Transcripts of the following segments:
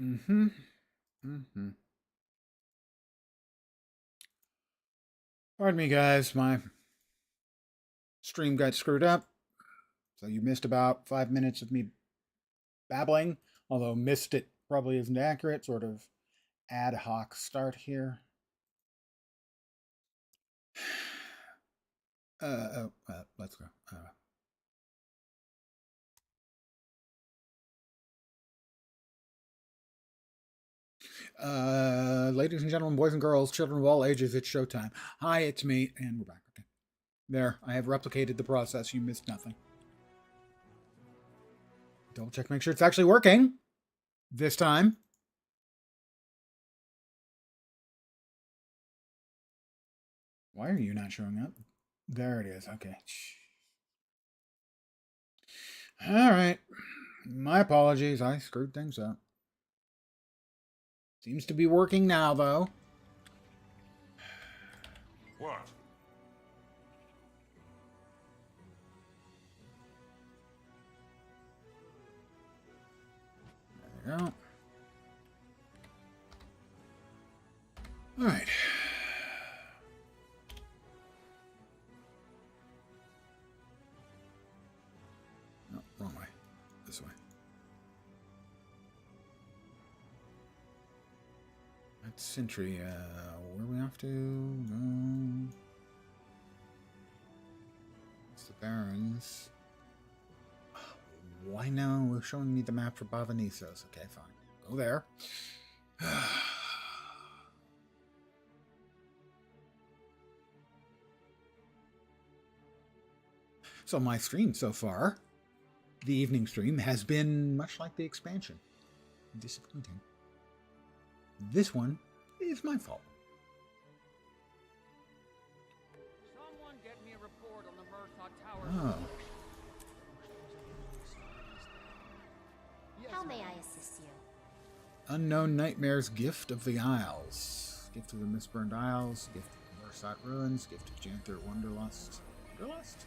Mm-hmm. Mm-hmm. Pardon me, guys. My stream got screwed up, so you missed about 5 minutes of me babbling. Although missed it probably isn't accurate. Sort of ad hoc start here. Let's go. Ladies and gentlemen, boys and girls, children of all ages, it's showtime. Hi, it's me, and we're back. Okay. There, I have replicated the process. You missed nothing. Double check, make sure it's actually working this time. Why are you not showing up? There it is. Okay. All right. My apologies. I screwed things up. Seems to be working now, though. What? There you go. All right. No, wrong way. This way. That's Sentry. Where are we off to? It's the Barrens. Why now? Showing me the map for Bavanisos. Okay, fine. Go there. So my stream so far, the evening stream, has been much like the expansion. Disappointing. This one is my fault. Someone get me a report on the Murtaugh Tower. Oh. How may I assist you? Unknown Nightmares, Gift of the Isles. Gift of the Mistburned Isles, Gift of the Morsat Ruins, Gift of Janther Wanderlust. Wanderlust?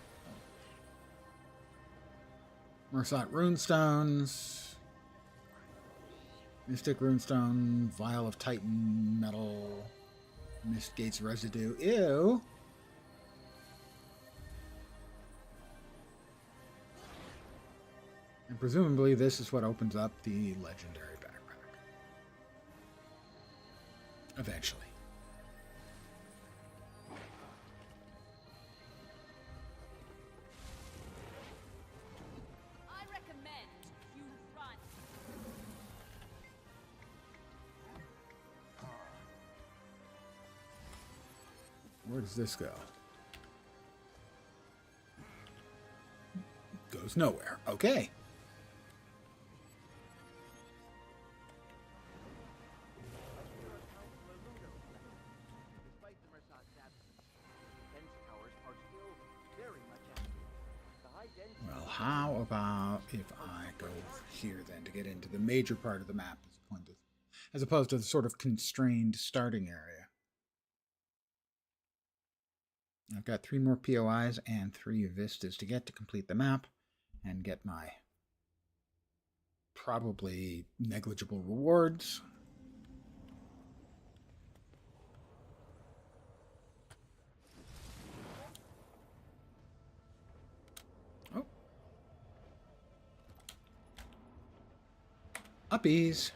Oh. Morsat Runestones. Mystic Runestone, Vial of Titan Metal, Mistgate's Residue. Ew! And presumably this is what opens up the legendary backpack. Eventually. I recommend you run. Where does this go? Goes nowhere. Okay. Well, how about if I go here then to get into the major part of the map as opposed to the sort of constrained starting area? I've got 3 more POIs and 3 vistas to get to complete the map and get my probably negligible rewards. Oh. Uppies.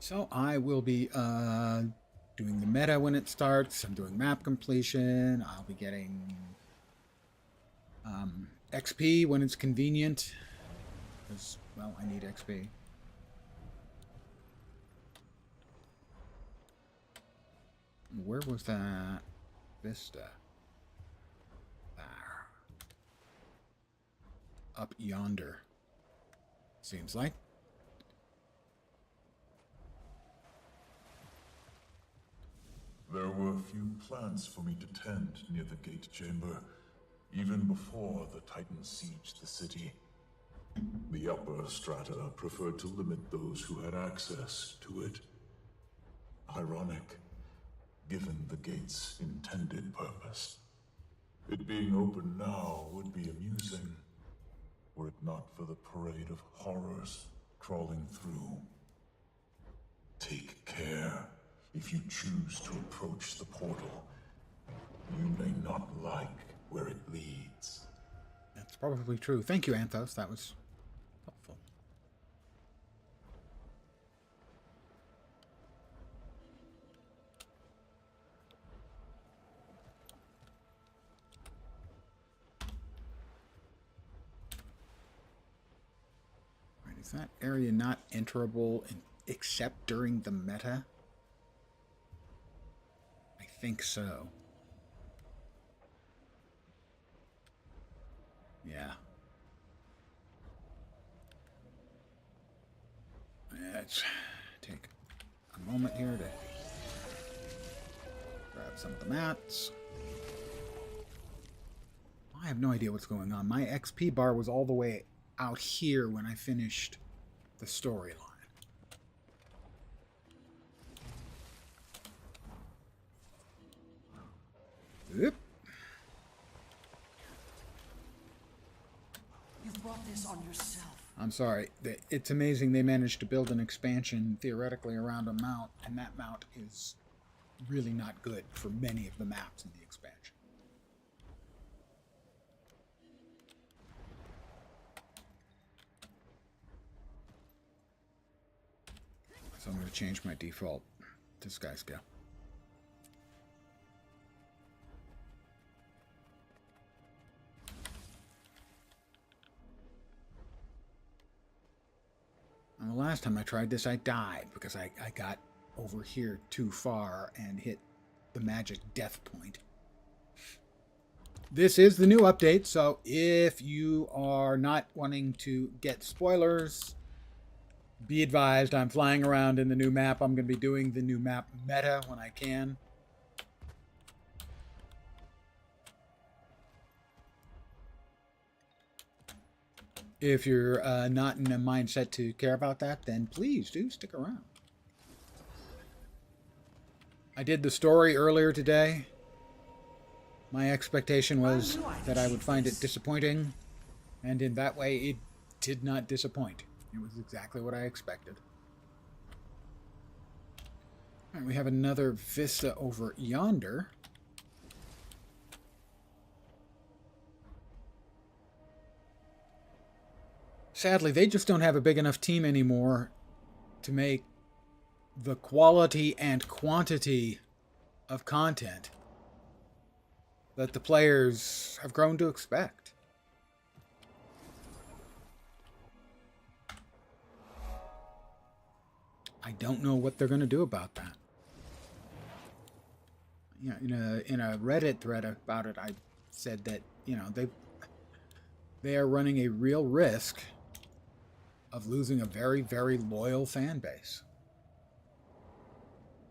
So I will be doing the meta when it starts. I'm doing map completion. I'll be getting XP when it's convenient. Because, well, I need XP. Where was that vista? There. Up yonder. Seems like. There were few plants for me to tend near the gate chamber, even before the Titans sieged the city. The The upper strata preferred to limit those who had access to it. Ironic, given the gate's intended purpose. It being open now would be amusing, were it not for the parade of horrors crawling through. Take care. If you choose to approach the portal, you may not like where it leads. That's probably true. Thank you, Anthos. That was helpful. Right, is that area not enterable except during the meta? I think so. Yeah. Let's take a moment here to grab some of the mats. I have no idea what's going on. My XP bar was all the way out here when I finished the storyline. Oop. You've brought this on yourself. I'm sorry. It's amazing they managed to build an expansion theoretically around a mount, and that mount is really not good for many of the maps in the expansion. So I'm going to change my default to Sky Scale. And the last time I tried this, I died because I got over here too far and hit the magic death point. This is the new update, so if you are not wanting to get spoilers, be advised I'm flying around in the new map. I'm going to be doing the new map meta when I can. If you're not in a mindset to care about that, then please do stick around. I did the story earlier today. My expectation was that I would find it disappointing, and in that way it did not disappoint. It was exactly what I expected. All right, we have another vista over yonder. Sadly, they just don't have a big enough team anymore to make the quality and quantity of content that the players have grown to expect. I don't know what they're going to do about that. You know, in a Reddit thread about it, I said that, you know, they are running a real risk of losing a very, very loyal fan base.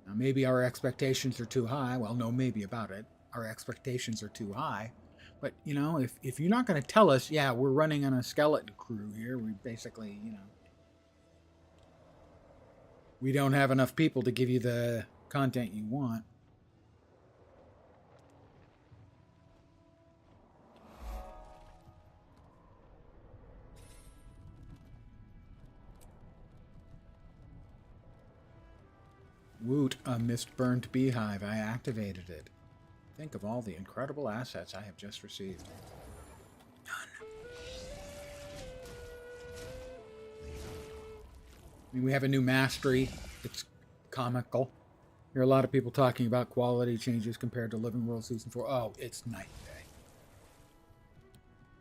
Now, maybe our expectations are too high. Well, no, maybe about it. Our expectations are too high. But, you know, if you're not going to tell us, yeah, we're running on a skeleton crew here, we basically, you know, we don't have enough people to give you the content you want. Woot, a mist-burned beehive. I activated it. Think of all the incredible assets I have just received. None. I mean, we have a new mastery. It's comical. There are a lot of people talking about quality changes compared to Living World Season 4. Oh, it's night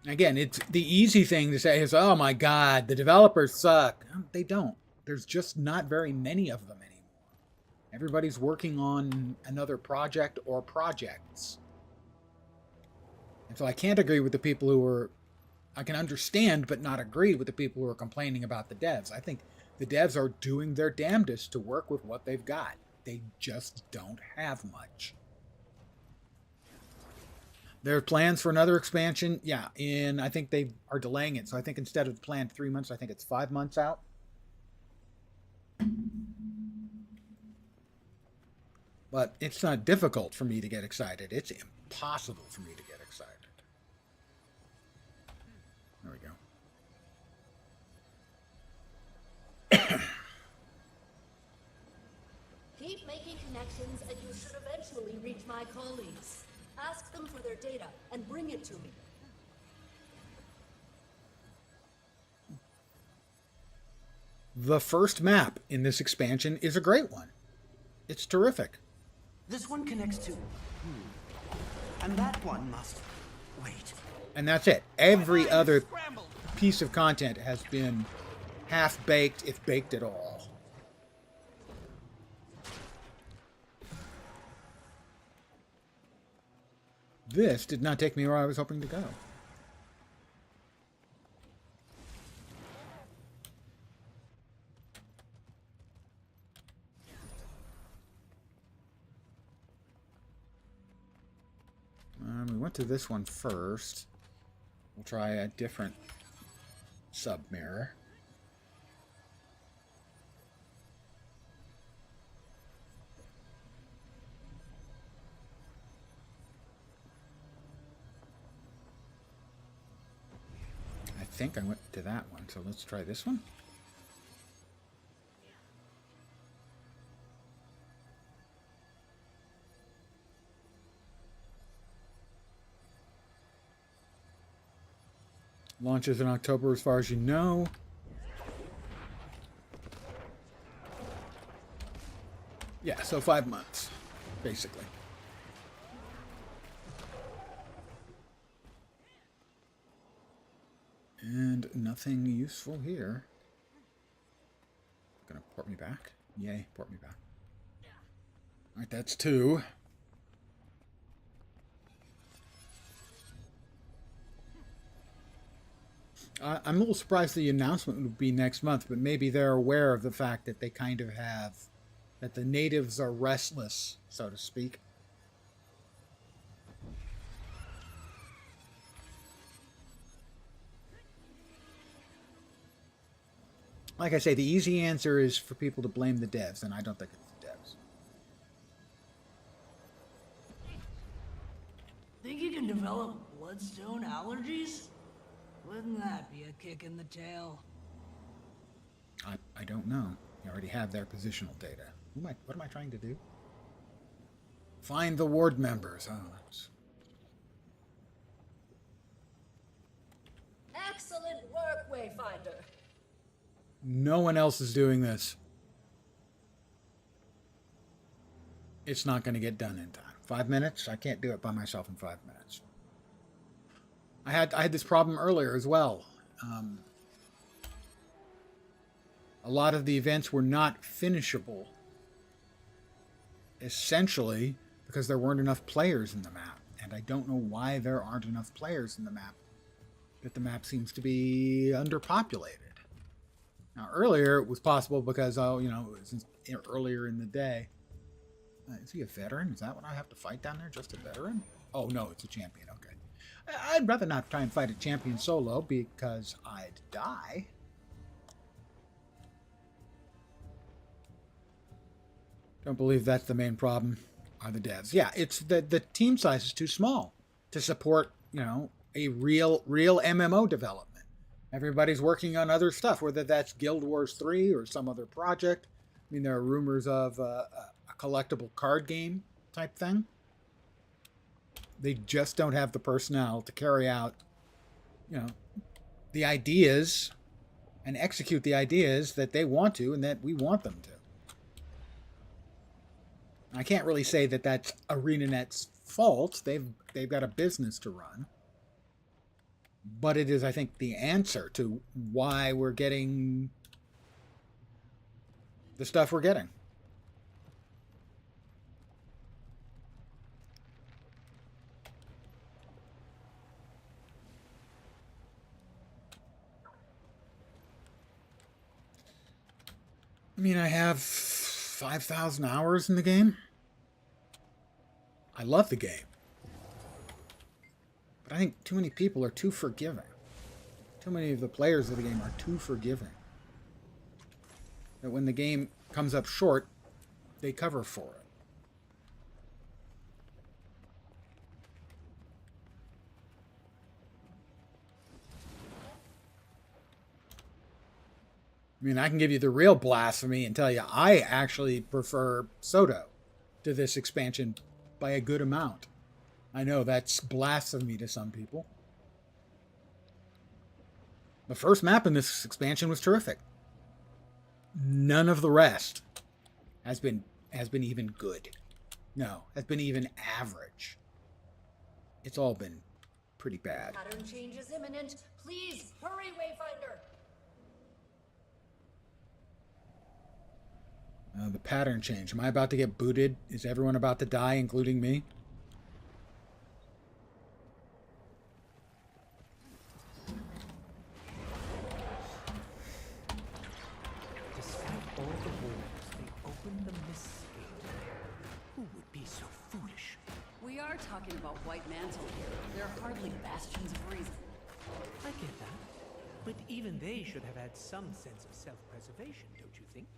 and day. Again, it's the easy thing to say is, oh my God, the developers suck. They don't. There's just not very many of them anymore. Everybody's working on another project or projects. And so I can't agree with the people who are... I can understand but not agree with the people who are complaining about the devs. I think the devs are doing their damnedest to work with what they've got. They just don't have much. There are plans for another expansion. Yeah, I think they are delaying it. So I think instead of planned 3 months, I think it's 5 months out. But it's not difficult for me to get excited. It's impossible for me to get excited. There we go. Keep making connections and you should eventually reach my colleagues. Ask them for their data and bring it to me. The first map in this expansion is a great one. It's terrific. This one connects to... And that one must... Wait. And that's it. Every other piece of content has been half-baked, if baked at all. This did not take me where I was hoping to go. We went to this one first. We'll try a different sub-mirror. I think I went to that one, so let's try this one. Launches in October as far as you know. Yeah, so 5 months, basically. And nothing useful here. Gonna port me back. Yay, port me back. Alright, that's 2. I'm a little surprised the announcement would be next month, but maybe they're aware of the fact that they kind of have, that the natives are restless, so to speak. Like I say, the easy answer is for people to blame the devs, and I don't think it's the devs. Think you can develop bloodstone allergies? Wouldn't that be a kick in the tail? I don't know. You already have their positional data. What am I trying to do? Find the ward members. Oh, that's... Excellent work, Wayfinder. No one else is doing this. It's not going to get done in time. 5 minutes? I can't do it by myself in 5 minutes. I had this problem earlier as well. A lot of the events were not finishable, essentially because there weren't enough players in the map. And I don't know why there aren't enough players in the map. That the map seems to be underpopulated. Now, earlier it was possible because, it was earlier in the day. Is he a veteran? Is that what I have to fight down there? Just a veteran? Oh, no, it's a champion. Okay. I'd rather not try and fight a champion solo because I'd die. Don't believe that's the main problem, are the devs. Yeah, it's the team size is too small to support, a real MMO development. Everybody's working on other stuff, whether that's Guild Wars 3 or some other project. I mean, there are rumors of a collectible card game type thing. They just don't have the personnel to carry out, the ideas and execute the ideas that they want to and that we want them to. I can't really say that that's ArenaNet's fault. They've got a business to run. But it is, I think, the answer to why we're getting the stuff we're getting. I mean, I have 5,000 hours in the game. I love the game. But I think too many people are too forgiving. Too many of the players of the game are too forgiving. That when the game comes up short, they cover for it. I mean, I can give you the real blasphemy and tell you I actually prefer Soto to this expansion by a good amount. I know that's blasphemy to some people. The first map in this expansion was terrific. None of the rest has been even good. No, has been even average. It's all been pretty bad. Pattern change is imminent. Please, hurry, Wayfinder! The pattern change. Am I about to get booted? Is everyone about to die, including me? Despite all the wars, they opened the mist gate. Who would be so foolish? We are talking about White Mantle here. They're hardly bastions of reason. I get that. But even they should have had some sense of self-preservation, don't you think?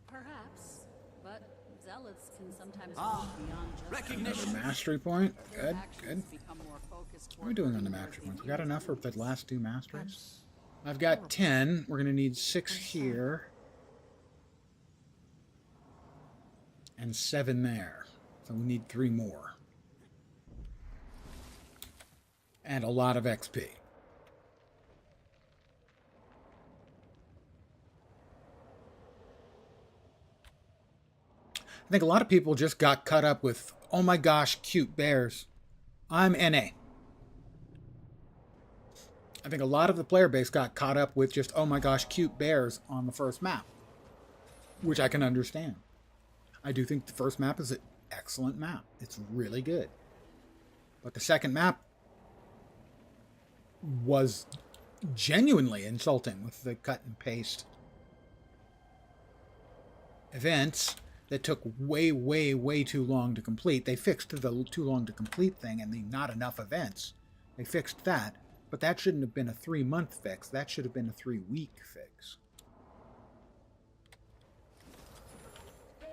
Perhaps. But zealots can sometimes Ah, move beyond just recognition. Mastery point. their Good, actions good. become more focused What are we toward doing on the good mastery than points? We got evil. enough for the last 2 masteries? I've got 10. We're going to need 6 here. And 7 there. So we need 3 more. And a lot of XP. I think a lot of people just got caught up with, oh my gosh, cute bears. I'm NA. I think a lot of the player base got caught up with just, oh my gosh, cute bears on the first map. Which I can understand. I do think the first map is an excellent map. It's really good. But the second map was genuinely insulting with the cut and paste events that took way, way, way too long to complete. They fixed the too long to complete thing and the not enough events. They fixed that, but that shouldn't have been a 3-month fix. That should have been a 3-week fix.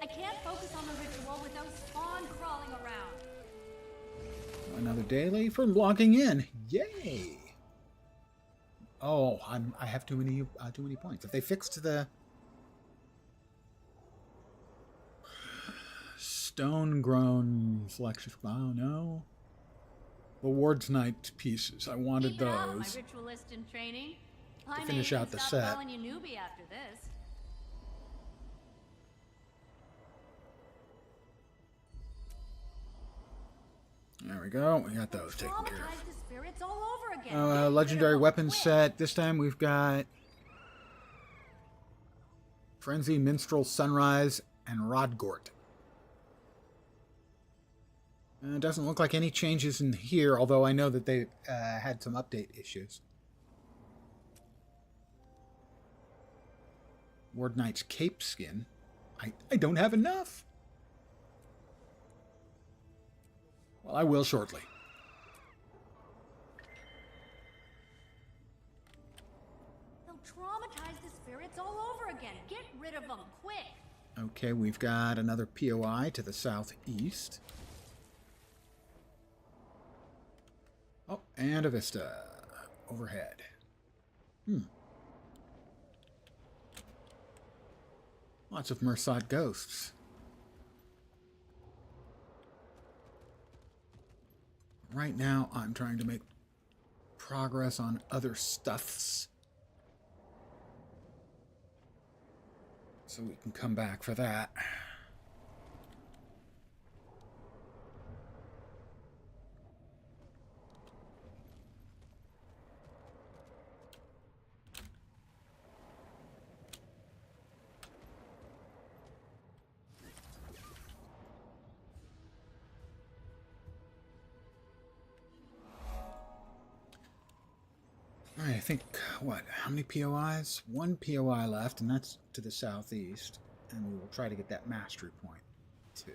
I can't focus on the ritual without spawn crawling around. Another daily for logging in. Yay! Oh, I have too many points. If they fixed the stone-grown selection, oh no, the Ward's Night pieces. I wanted Keep it up, my those. ritualist in training. To finish out the set. Calling you newbie after this. There we go. We got those taken care Traumatize the spirits all over again. of. Get rid Legendary of them weapons quick. set. This time we've got Frenzy, Minstrel, Sunrise, and Rodgort. It doesn't look like any changes in here, although I know that they had some update issues. Ward Knight's cape skin. I don't have enough. Well, I will shortly. They'll traumatize the spirits all over again. Get rid of them quick. Okay, we've got another POI to the southeast. Oh, and a vista overhead. Lots of Mersat ghosts. Right now, I'm trying to make progress on other stuffs. So we can come back for that. I think, what, how many POIs? 1 POI left, and that's to the southeast. And we will try to get that mastery point, too.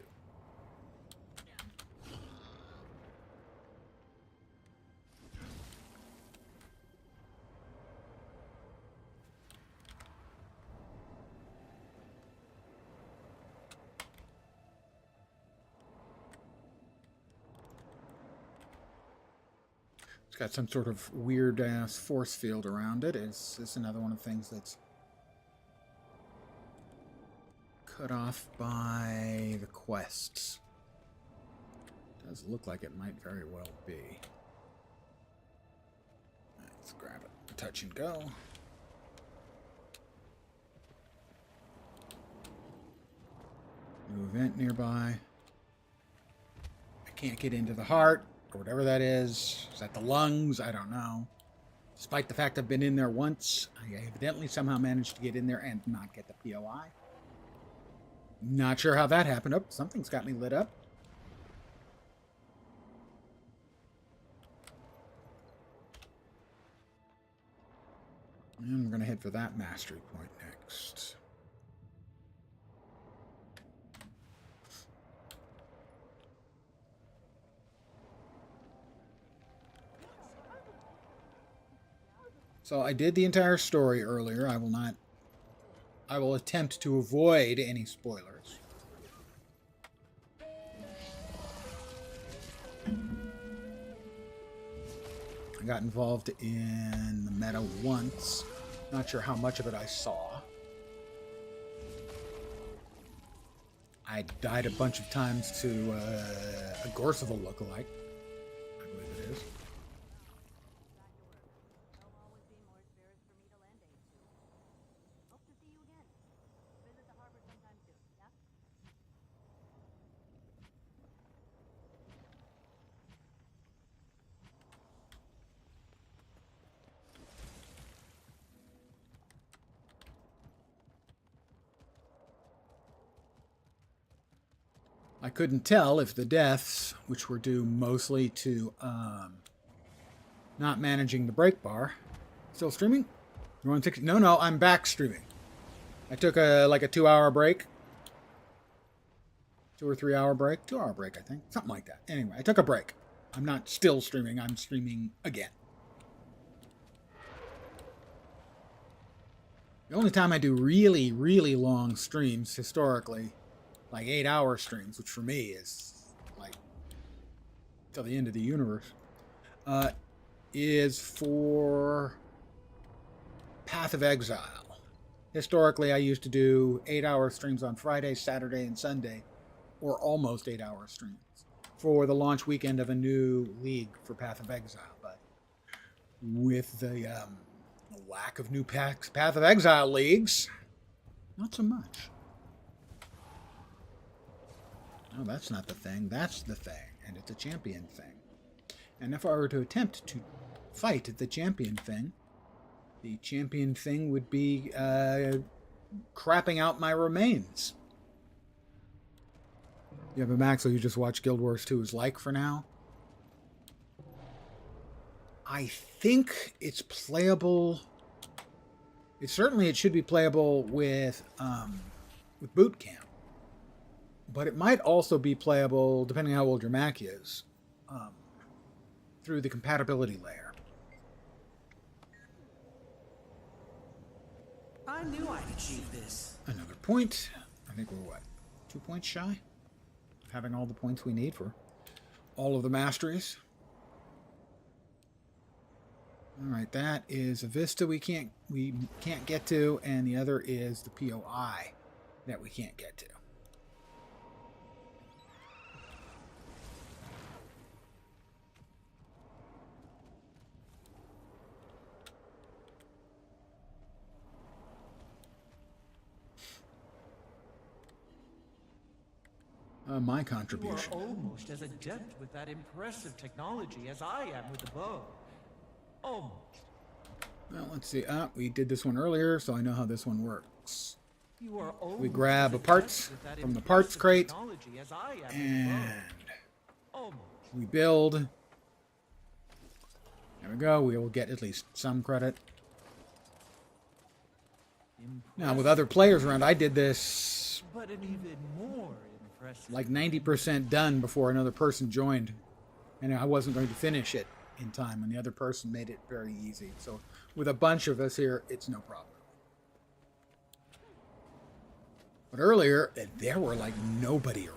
It's got some sort of weird ass force field around it. Is this another one of the things that's cut off by the quests? Does look like it might very well be. Let's grab it. Touch and go. New event nearby. I can't get into the heart, or whatever that is. Is that the lungs? I don't know. Despite the fact I've been in there once, I evidently somehow managed to get in there and not get the POI. Not sure how that happened. Oh, something's got me lit up. And we're going to head for that mastery point next. So I did the entire story earlier. I will attempt to avoid any spoilers. I got involved in the meta once. Not sure how much of it I saw. I died a bunch of times to a Gorseval lookalike. I believe it is. I couldn't tell if the deaths, which were due mostly to not managing the break bar. Still streaming? You're on 60? No, I'm back streaming. I took a 2-hour break. 2 or 3 hour break. 2 hour break, I think. Something like that. Anyway, I took a break. I'm not still streaming. I'm streaming again. The only time I do really, really long streams historically, like 8-hour streams, which for me is like till the end of the universe, is for Path of Exile. Historically, I used to do 8-hour streams on Friday, Saturday, and Sunday, or almost 8-hour streams for the launch weekend of a new league for Path of Exile. But with the lack of new Path of Exile leagues, not so much. No, that's not the thing. That's the thing. And it's a champion thing. And if I were to attempt to fight the champion thing, the champion thing would be crapping out my remains. You have a Max, so you just watch Guild Wars 2 is like for now. I think it's playable. It should be playable with boot camp. But it might also be playable, depending on how old your Mac is, through the compatibility layer. I knew I'd achieve this. Another point. I think we're, 2 points shy of having all the points we need for all of the masteries. All right, that is a Vista we can't get to, and the other is the POI that we can't get to. My contribution. You are almost as adept with that impressive technology as I am with the bow. Almost. Well, let's see. We did this one earlier, so I know how this one works. You are We grab a parts from the parts crate, and we build. There we go. We will get at least some credit. Now, with other players around, I did this but an even more impressive. like 90% done before another person joined, and I wasn't going to finish it in time, and the other person made it very easy. So with a bunch of us here, it's no problem. But earlier, there were like nobody around.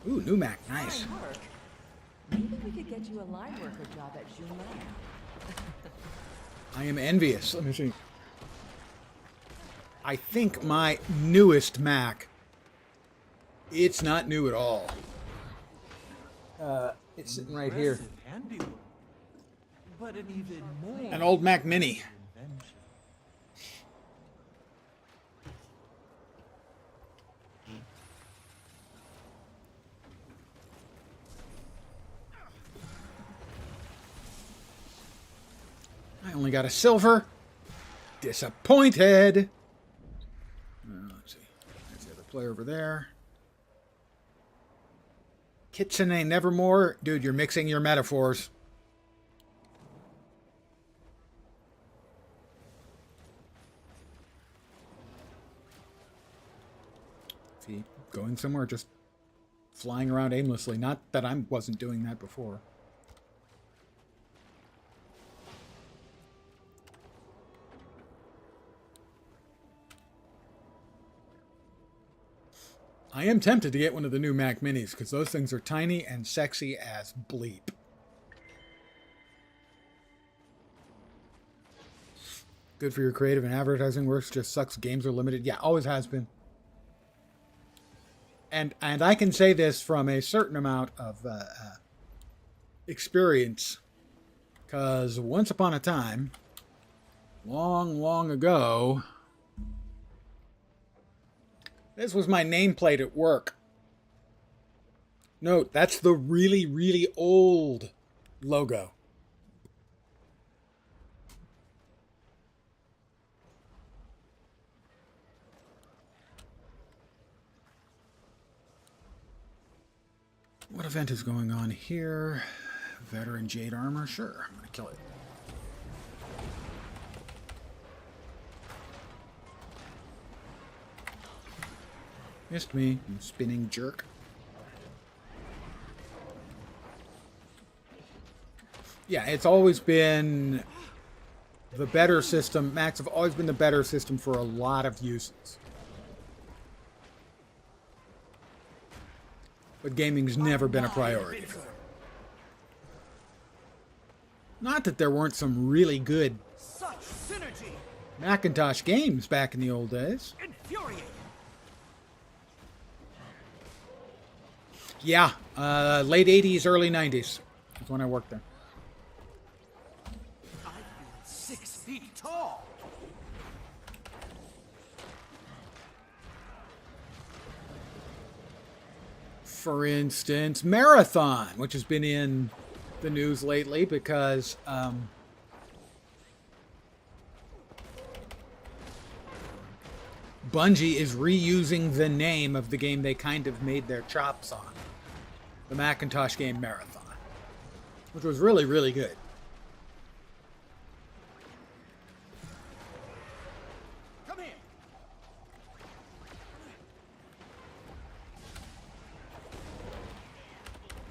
Ooh, new Mac, nice. Fine work. Maybe we could get you a line worker job at Junlin. I am envious. Let me see. I think my newest Mac, it's not new at all. It's sitting right here. Impressive handiwork. But an even more An old Mac Mini. invention. I only got a silver. Disappointed. Let's see. There's the other player over there. Kitsune Nevermore. Dude, you're mixing your metaphors. See, going somewhere, just flying around aimlessly. Not that I wasn't doing that before. I am tempted to get one of the new Mac Minis because those things are tiny and sexy as bleep. Good for your creative and advertising works. Just sucks. Games are limited. Yeah, always has been. And I can say this from a certain amount of experience, because once upon a time, long ago, this was my nameplate at work. Note, that's the really old logo. What event is going on here? Veteran Jade Armor? Sure, I'm gonna kill it. Missed me, you spinning jerk. Yeah, it's always been the better system. Macs have always been the better system for a lot of uses. But gaming's never been a priority for them. Not that there weren't some really good Such synergy! Macintosh games back in the old days. Infuriating! Yeah, late 80s, early 90s is when I worked there. I feel 6 feet tall! For instance, Marathon, which has been in the news lately because Bungie is reusing the name of the game they kind of made their chops on. The Macintosh game Marathon, which was really good. Come here!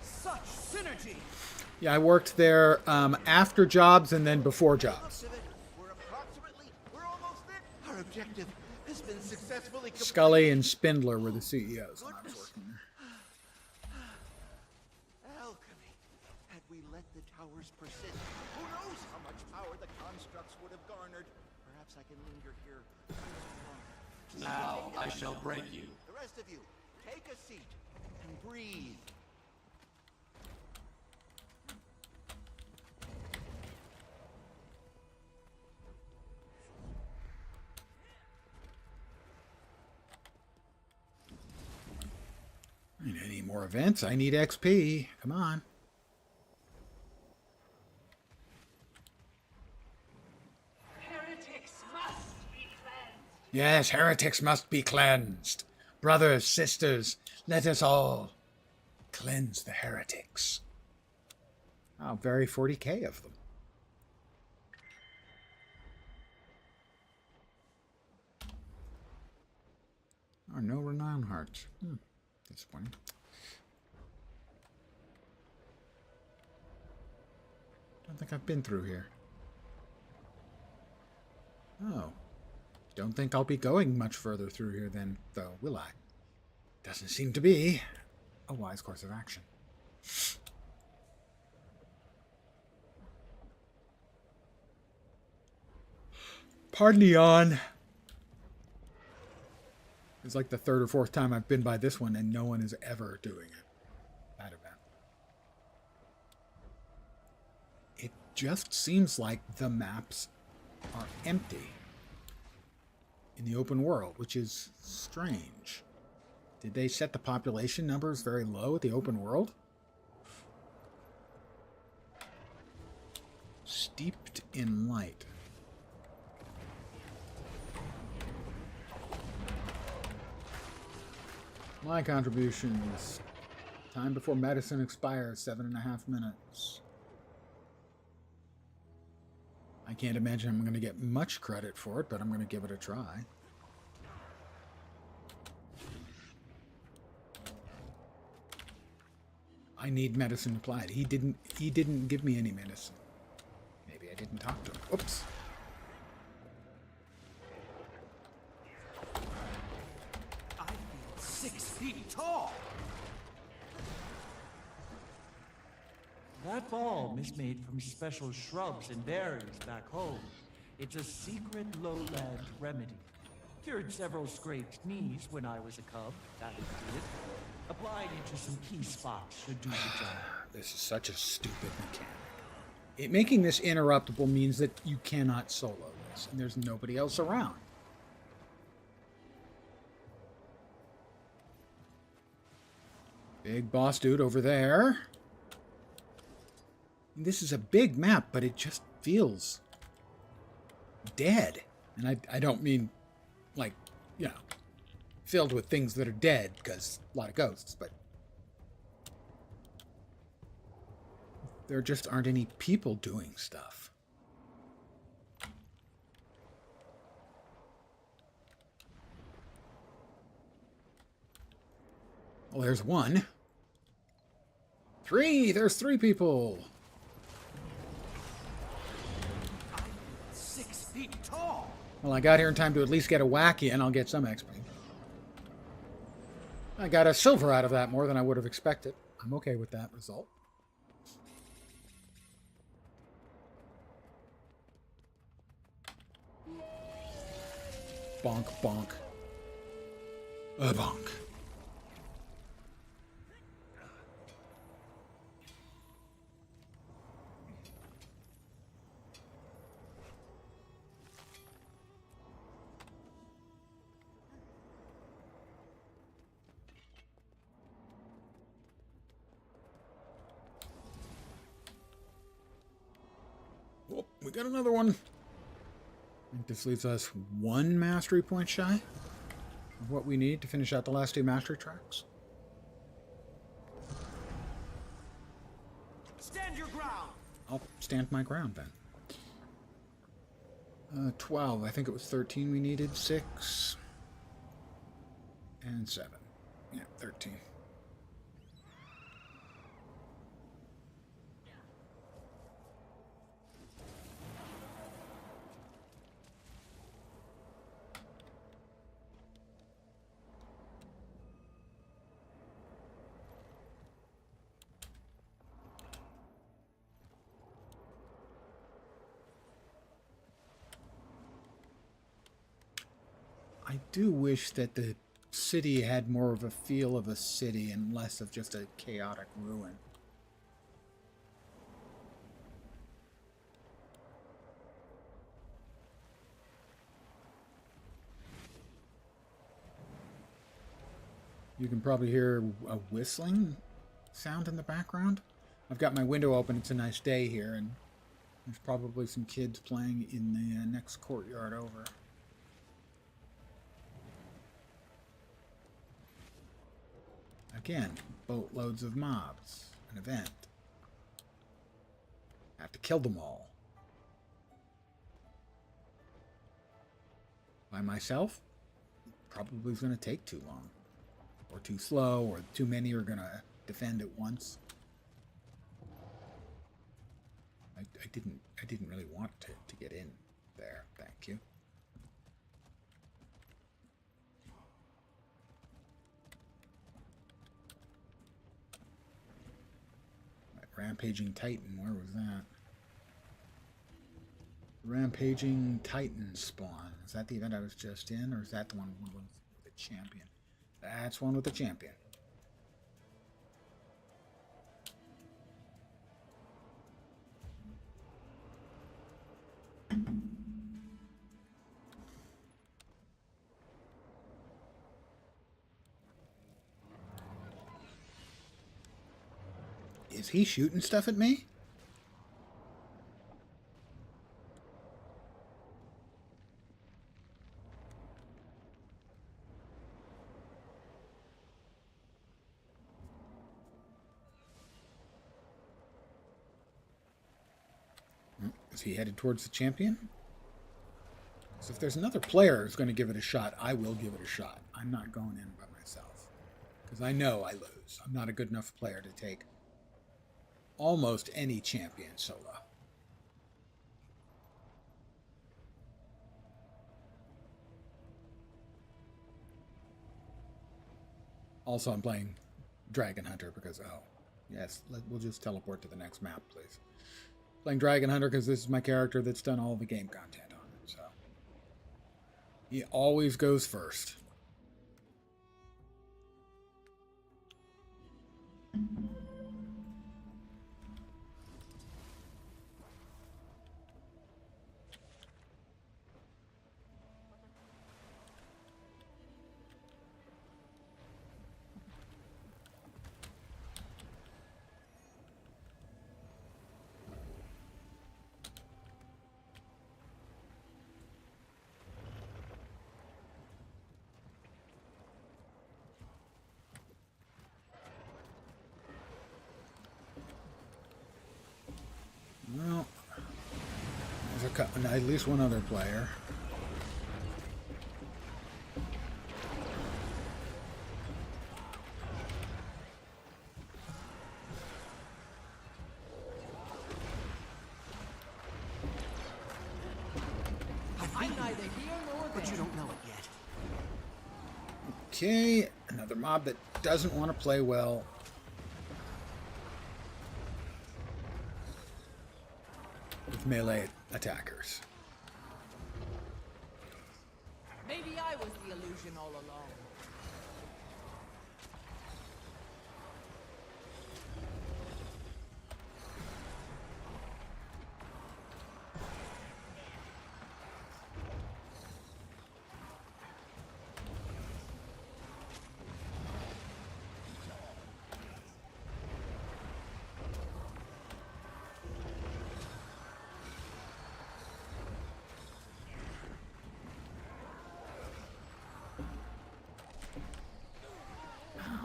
Such synergy! Yeah, I worked there after jobs and then before jobs. We're almost there. Our objective has been successfully completed. Scully and Spindler were the CEOs when I was working there. Alchemy. Had we let the towers persist, who knows how much power the constructs would have garnered. Perhaps I can linger here longer. Now I shall break you. The rest of you, take a seat and breathe. I need any more events? I need XP. Come on. Heretics must be cleansed. Yes, heretics must be cleansed. Brothers, sisters, let us all cleanse the heretics. Oh, very 40k of them. Oh, no renown hearts. Disappointing. Don't think I've been through here. Oh. Don't think I'll be going much further through here then, though, will I? Doesn't seem to be a wise course of action. Pardon the yawn. It's like the third or fourth time I've been by this one, and no one is ever doing it. That event. It just seems like the maps are empty in the open world, which is strange. Did they set the population numbers very low at the open world? Steeped in light. My contribution is time before medicine expires, 7.5 minutes. I can't imagine I'm going to get much credit for it, but I'm going to give it a try. I need medicine applied. He didn't give me any medicine. Maybe I didn't talk to him. Oops. I feel 6 feet tall. That balm is made from special shrubs and berries back home. It's a secret lowland remedy. Cured several scraped knees when I was a cub. That did it. Applying it to some key spots should do the job. This is such a stupid mechanic. Making this interruptible means that you cannot solo this, and there's nobody else around. Big boss dude over there. This is a big map, but it just feels dead. And I don't mean, like, you know, filled with things that are dead, because a lot of ghosts, but there just aren't any people doing stuff. Well, there's one. 3! There's 3 people! 6 feet tall. Well, I got here in time to at least get a wacky, and I'll get some XP. I got a silver out of that, more than I would have expected. I'm okay with that result. Bonk, bonk. A bonk. Oh, we got another one. I think this leaves us 1 mastery point shy of what we need to finish out the last 2 mastery tracks. Stand your ground. I'll stand my ground then. 12. I think it was 13 we needed. 6. And 7. Yeah, 13. I do wish that the city had more of a feel of a city and less of just a chaotic ruin. You can probably hear a whistling sound in the background. I've got my window open. It's a nice day here, and there's probably some kids playing in the next courtyard over. Again, boatloads of mobs. An event. I have to kill them all. By myself? Probably is going to take too long. Or too slow, or too many are going to defend at once. I didn't really want to get in there. Thank you. Rampaging Titan, where was that? Rampaging Titan spawn. Is that the event I was just in, or is that the one with the champion? That's one with the champion. Is he shooting stuff at me? Is he headed towards the champion? So if there's another player who's going to give it a shot, I will give it a shot. I'm not going in by myself. Because I know I lose. I'm not a good enough player to take almost any champion solo. Also, I'm playing Dragon Hunter because, oh, yes, we'll just teleport to the next map, please. Playing Dragon Hunter because this is my character that's done all the game content on it, so. He always goes first. Well, there's at least one other player. I'm neither here nor there. But you don't know it yet. Okay, another mob that doesn't want to play well. With melee attackers. Maybe I was the illusion all along.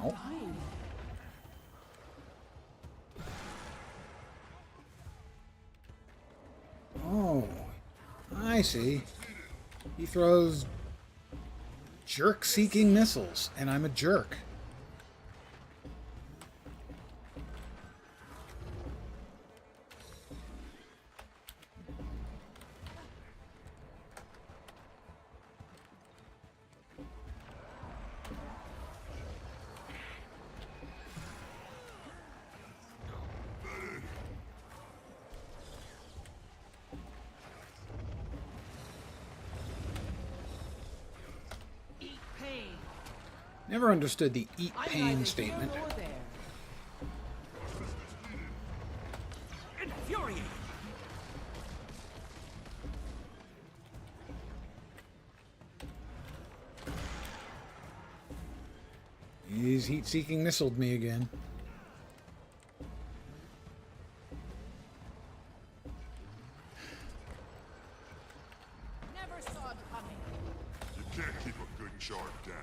Ow. Oh, I see. He throws jerk-seeking missiles, and I'm a jerk. Never understood the eat pain statement. Infuriating. He's heat-seeking missiled me again. Never saw it coming. You can't keep a good charge down.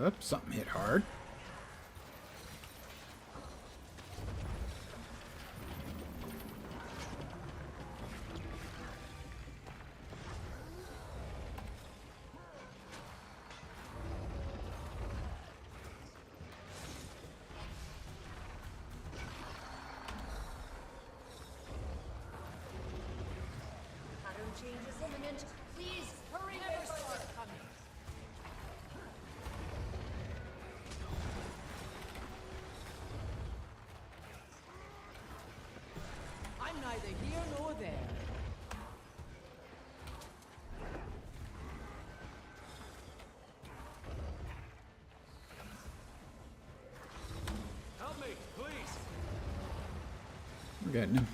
Oops, something hit hard. change is imminent. Please, hurry, Never Vader. saw it coming. I'm neither here nor there. Help me, please. We're getting him.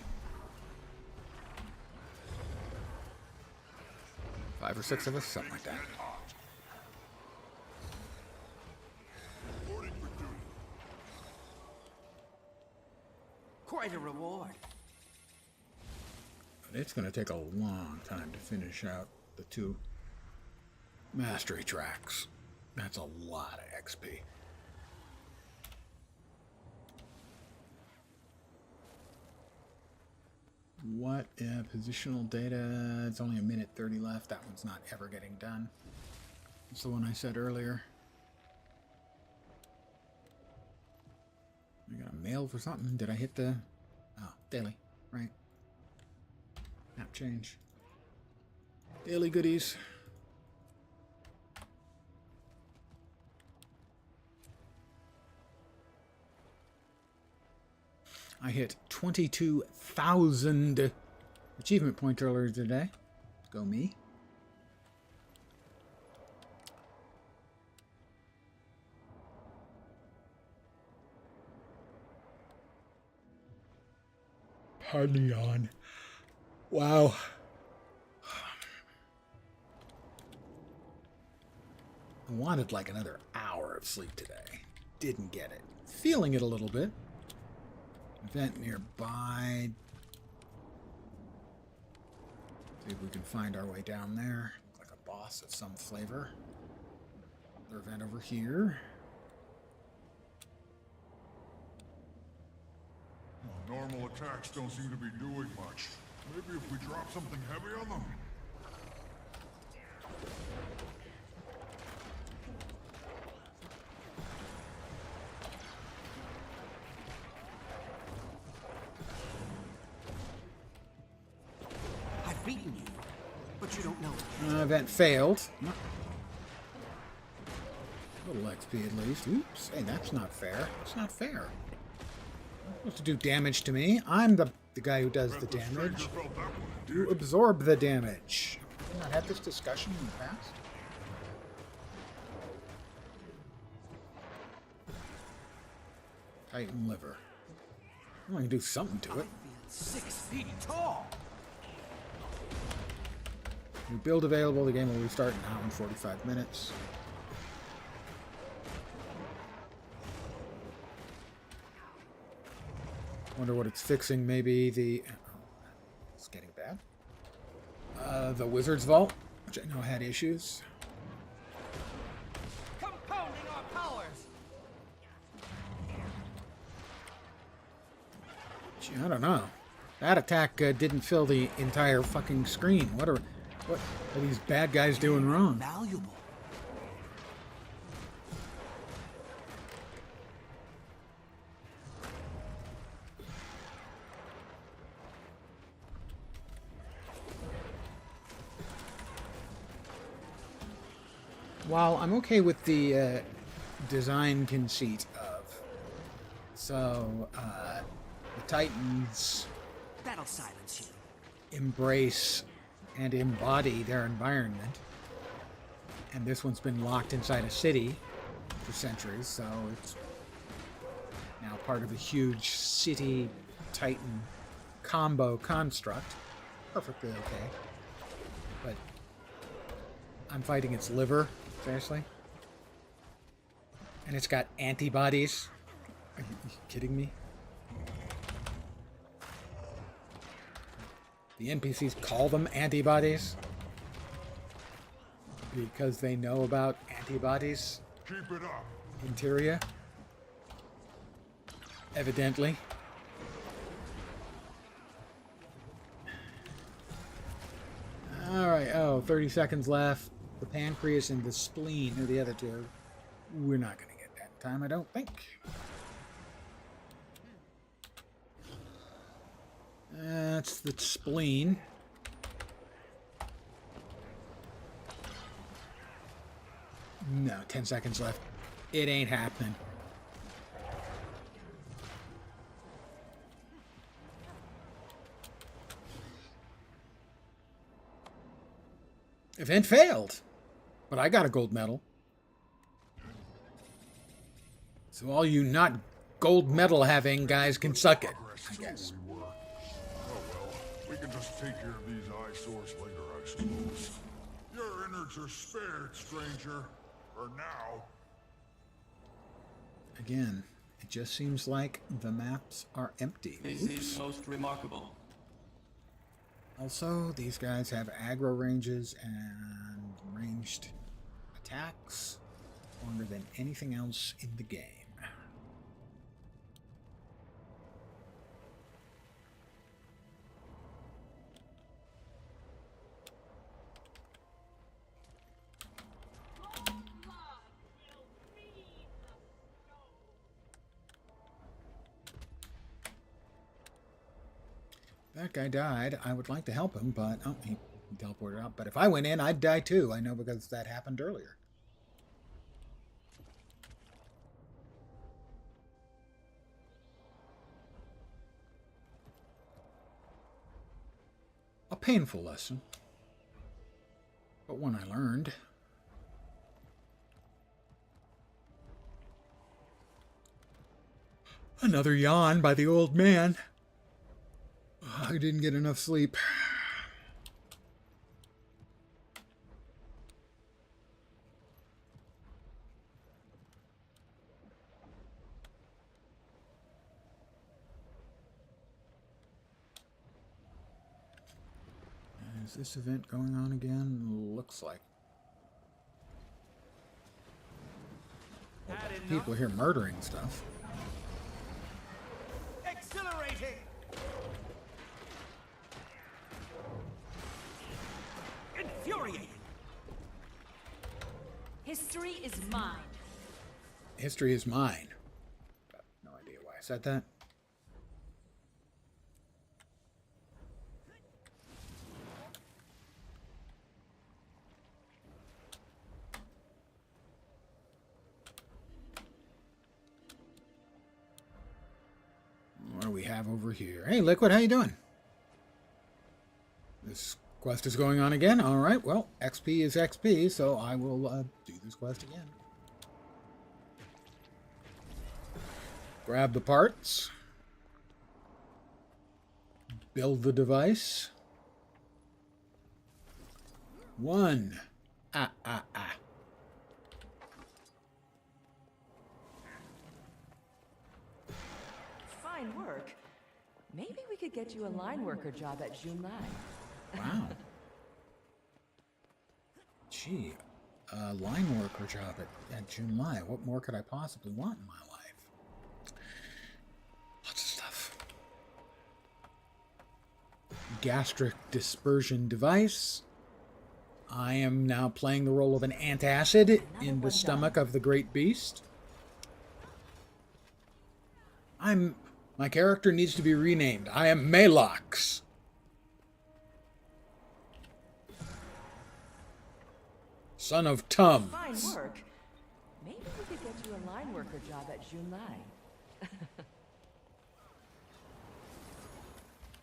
5 or 6 of us, something like that. Quite a reward. But it's going to take a long time to finish out the 2 mastery tracks. That's a lot of XP. What positional data? It's only 1:30 left. That one's not ever getting done. It's the one I said earlier. I got a mail for something. Did I hit the... Oh, daily. Right. Map change. Daily goodies. I hit 22,000 achievement points earlier today. Go me. Hardly on. Wow. I wanted like another hour of sleep today. Didn't get it. Feeling it a little bit. Event nearby. See if we can find our way down there. Look like a boss of some flavor. Another event over here. Normal attacks don't seem to be doing much. Maybe if we drop something heavy on them? I've beaten you, but you don't know it. Event failed. A little XP at least. Oops. Hey, that's not fair. That's not fair. You're supposed to do damage to me. I'm the guy who does the damage. You absorb the damage. Have we not had this discussion in the past? Titan liver. Well, I can do something to it. 6 feet tall. New build available. The game will restart in an hour and 45 minutes. Wonder what it's fixing. Maybe the... Oh, it's getting bad. The Wizard's Vault, which I know had issues. Compounding our powers. Gee, I don't know. That attack didn't fill the entire fucking screen. What are these bad guys doing wrong? Malleable. While I'm okay with the design conceit of, so the Titans That'll silence you. embrace and embody their environment, and this one's been locked inside a city for centuries, so it's now part of a huge city Titan combo construct. Perfectly okay. But I'm fighting its liver, seriously? And it's got antibodies? Are you kidding me? The NPCs call them antibodies because they know about antibodies. Keep it up. Interior. Evidently. Alright, 30 seconds left. The pancreas and the spleen are the other two. We're not going to get that in time, I don't think. That's the spleen. No, 10 seconds left. It ain't happening. Event failed. But I got a gold medal. So all you not gold medal having guys can suck it, I guess. Oh well, we can just take care of these eyesores later, I suppose. Your innards are spared, stranger. For now. Again, it just seems like the maps are empty. This is most remarkable. Also, these guys have aggro ranges and ranged attacks longer than anything else in the game. That guy died. I would like to help him, but oh, he teleported out. But if I went in, I'd die too. I know because that happened earlier. A painful lesson, but one I learned. Another yawn by the old man. I didn't get enough sleep. Is this event going on again? Looks like. People here murdering stuff. Exhilarating! Infuriating! History is mine. History is mine. No idea why I said that. What do we have over here? Hey, Liquid, how you doing? This quest is going on again. All right, well, XP is XP, so I will do this quest again. Grab the parts. Build the device. One. Fine work. Maybe we could get you a line worker job at Junlai. Wow. Gee, a line worker job at Junlai. What more could I possibly want in my life? Lots of stuff. Gastric dispersion device. I am now playing the role of an antacid in the stomach of the great beast. My character needs to be renamed. I am Malox. Son of Tum. Fine work. Maybe we could get you a line worker job at Junlai.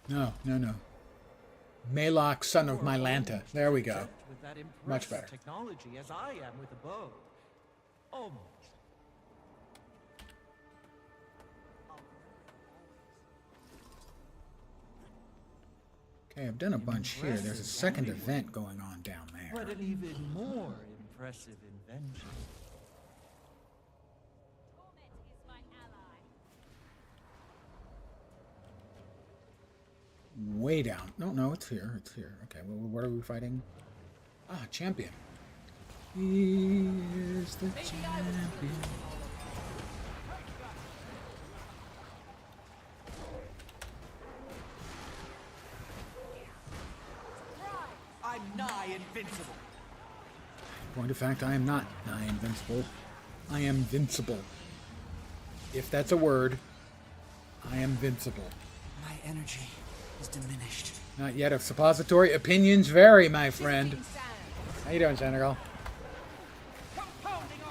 No. Malox, son of Mylanta. There we go. With that Much better. technology as I am with a bow. Almost. Okay, I've done a bunch here. There's a second event going on down there. But an even more impressive invention. Way down. No, it's here. It's here. Okay, well, what are we fighting? Ah, champion. He is the champion. I'm nigh invincible. Point of fact, I am not nigh invincible. I am vincible. If that's a word, I am vincible. My energy is diminished. Not yet a suppository. Opinions vary, my friend. How you doing, Senegal? Compounding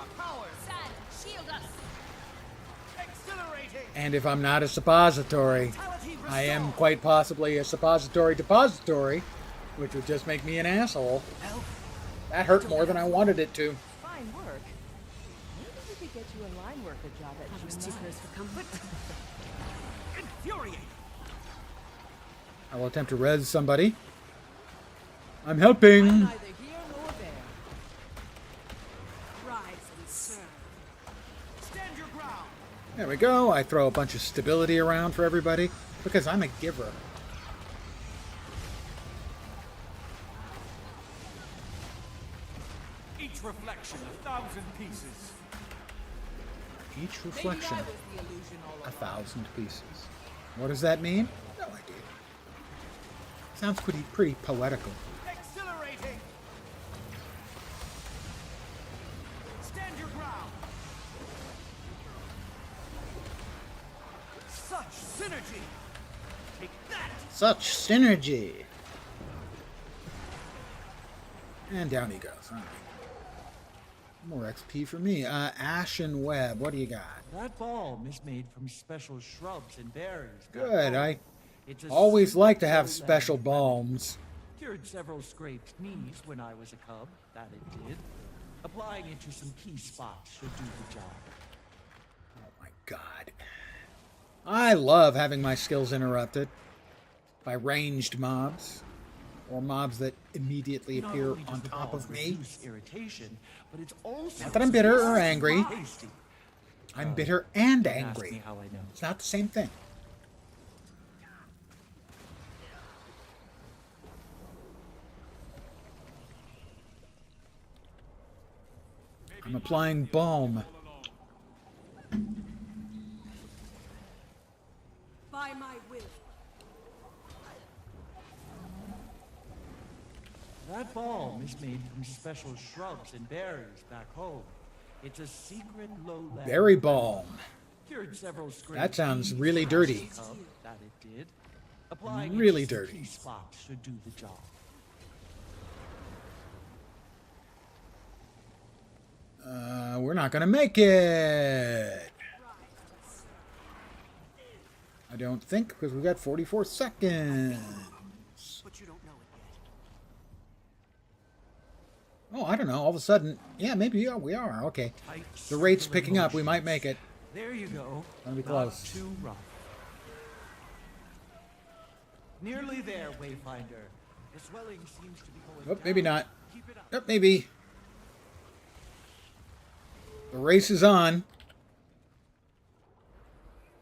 And if I'm not a suppository, I am quite possibly a suppository depository, which would just make me an asshole. That hurt more than I wanted it to. Fine work. Maybe we could get you a line worker job at That was too close for comfort. Infuriating. I will attempt to res somebody. I'm helping. Neither here nor there. Rise and serve. Stand your ground. There we go. I throw a bunch of stability around for everybody because I'm a giver. Each reflection 1,000 pieces. Each reflection, Maybe I was the illusion all along. 1,000 pieces. What does that mean? No idea. Sounds pretty poetical. Exhilarating. Stand your ground. Such synergy. Take that. Such synergy. And down he goes. All right. More XP for me. Ashen Web. What do you got? That balm is made from special shrubs and berries. Good. I It's a always secret like to have lowland special remedy. balms. Cured several scraped knees when I was a cub. That it did. Applying it to some key spots should do the job. Oh my god. I love having my skills interrupted by ranged mobs. Or mobs that immediately Not appear only does on the top balm of me. reduce irritation, but it's also Not that I'm bitter or angry. tasty. I'm bitter and Don't ask angry. me how I know. It's not the same thing. I'm applying balm. By my will. That balm is made from special shrubs and berries back home. It's a secret lowland. Berry balm. Cured several scraped That sounds knees really when I was a dirty. cub. That it did. Applying it Really to some dirty. key spots should do the job. We're not gonna make it. I don't think, because we've got 44 seconds. But you don't know it yet. Oh, I don't know. All of a sudden, yeah, maybe we are. Okay. Tight, The rate's circular picking up. We might motions. make it. There you go. Gonna be Not close. too rough. Nearly there, Wayfinder. The swelling seems to be going Oh, maybe down. not. Keep it up. Yep, maybe. The race is on.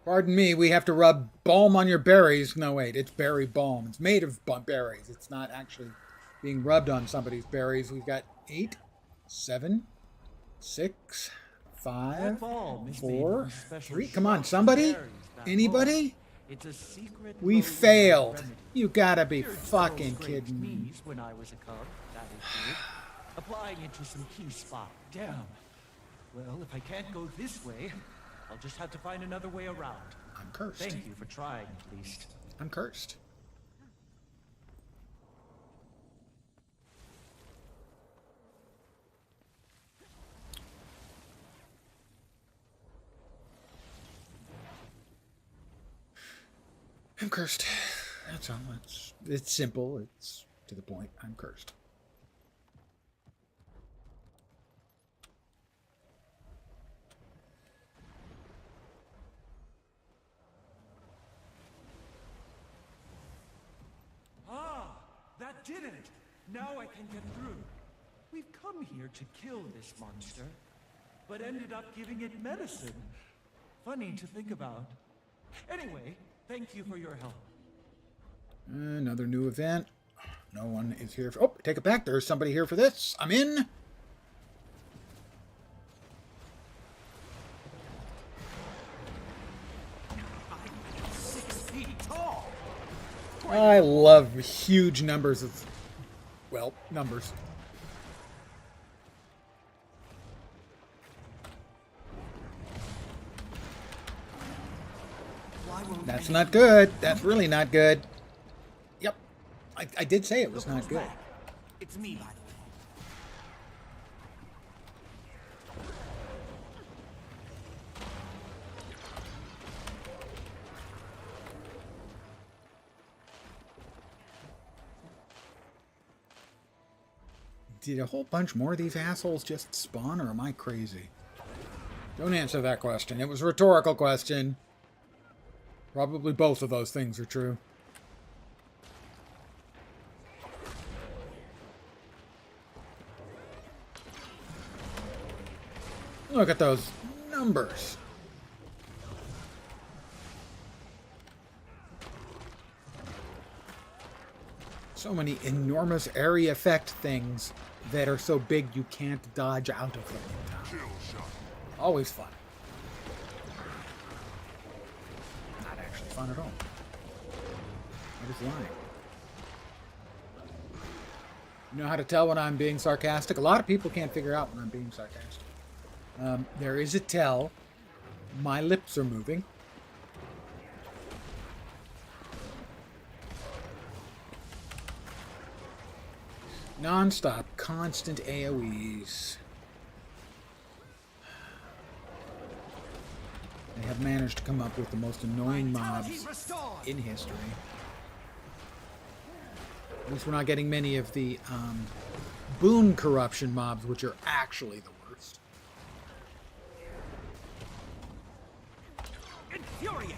Pardon me, we have to rub balm on your berries. No, wait, it's berry balm. It's made of berries. It's not actually being rubbed on somebody's berries. We've got 8, 7, 6, 5, That balm is made 4, from special 3. Come on, shrubs somebody? and berries back Anybody? home. It's a secret We lowland failed. remedy. You gotta be Cured several fucking scraped kidding me. knees when I was a cub. That it did. Applying it to some key spot. Damn. Well, if I can't go this way, I'll just have to find another way around. I'm cursed. Thank you for trying, at least. I'm cursed. I'm cursed. That's all. It's simple. It's to the point. I'm cursed. Ah, that did it! Now I can get through. We've come here to kill this monster, but ended up giving it medicine. Funny to think about. Anyway, thank you for your help. Another new event. No one is here for... Oh, take it back. There's somebody here for this. I'm in. I'm 6 feet tall. I love huge numbers of... Well, numbers. Why won't That's any not of good. That's really not good. Yep. I did say it was Look not who's good. back. It's me, by the way. Did a whole bunch more of these assholes just spawn, or am I crazy? Don't answer that question. It was a rhetorical question. Probably both of those things are true. Look at those numbers. So many enormous area effect things that are so big you can't dodge out of them in time. Always fun. Not actually fun at all. I was lying. You know how to tell when I'm being sarcastic? A lot of people can't figure out when I'm being sarcastic. There is a tell. My lips are moving. Non-stop, constant AoEs. They have managed to come up with the most annoying mobs in history. At least we're not getting many of the boon corruption mobs, which are actually the worst. Infuriate!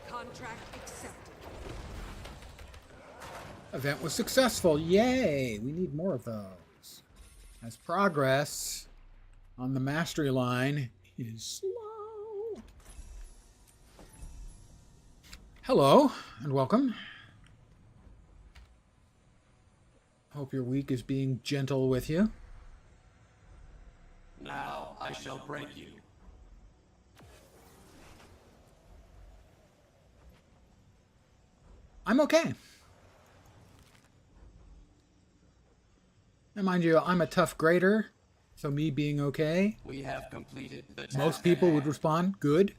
Contract accepted. Event was successful. Yay! We need more of those. As progress on the mastery line is slow. Hello, and welcome. Hope your week is being gentle with you. Now I shall break you. I'm okay. And mind you, I'm a tough grader, so me being okay. We have completed the task. Most people would respond, good.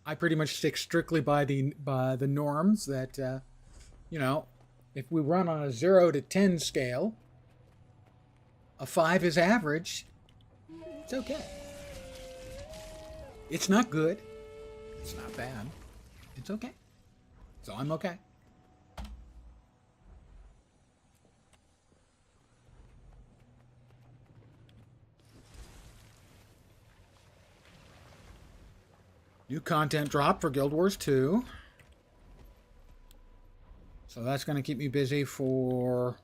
I pretty much stick strictly by the norms that, you know, if we run on a 0 to 10 scale, a 5 is average. It's okay. It's not good. It's not bad. It's okay. So I'm okay. New content drop for Guild Wars 2. So that's going to keep me busy for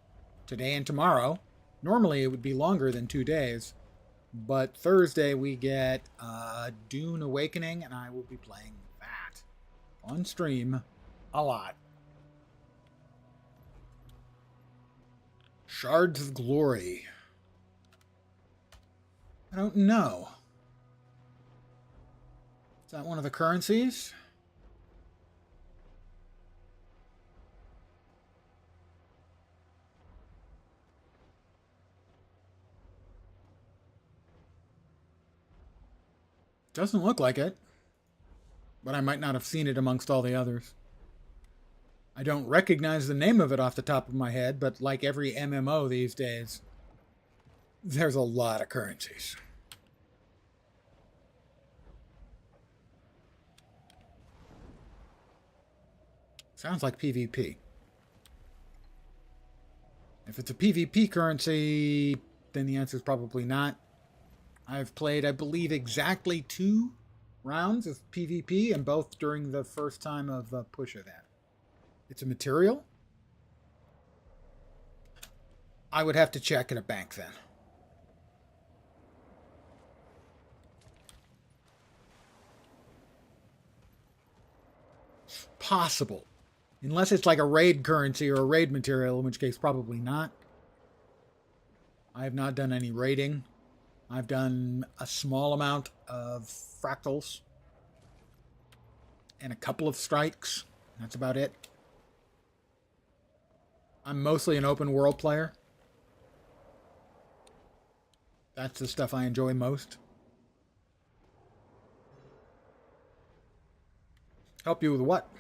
today and tomorrow. Normally it would be longer than 2 days. But Thursday we get Dune Awakening, and I will be playing that on stream a lot. Shards of Glory. I don't know. Is that one of the currencies? Doesn't look like it. But I might not have seen it amongst all the others. I don't recognize the name of it off the top of my head, but like every MMO these days, there's a lot of currencies. Sounds like PvP. If it's a PvP currency, then the answer is probably not. I've played, I believe, exactly 2 rounds of PvP, and both during the first time of push of that. It's a material? I would have to check at a bank then. Possible. Unless it's like a raid currency or a raid material, in which case probably not. I have not done any raiding. I've done a small amount of fractals. And a couple of strikes. That's about it. I'm mostly an open world player. That's the stuff I enjoy most. Help you with what?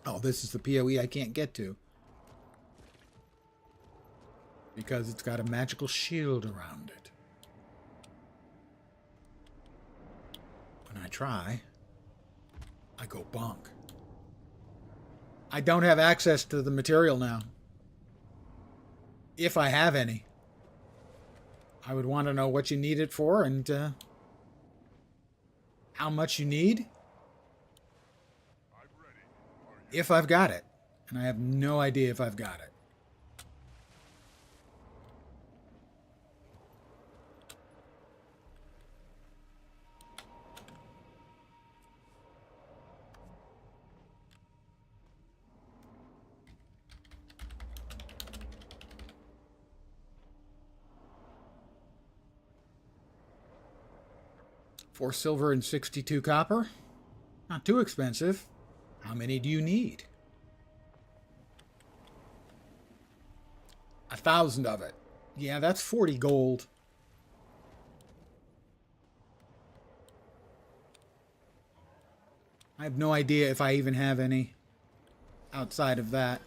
Oh, this is the PoE I can't get to. because it's got a magical shield around it. When I try, I go bonk. I don't have access to the material now. If I have any. I would want to know what you need it for and how much you need. If I've got it. And I have no idea if I've got it. $4 silver and 62 copper. Not too expensive. How many do you need? 1,000 of it. Yeah, that's 40 gold. I have no idea if I even have any outside of that.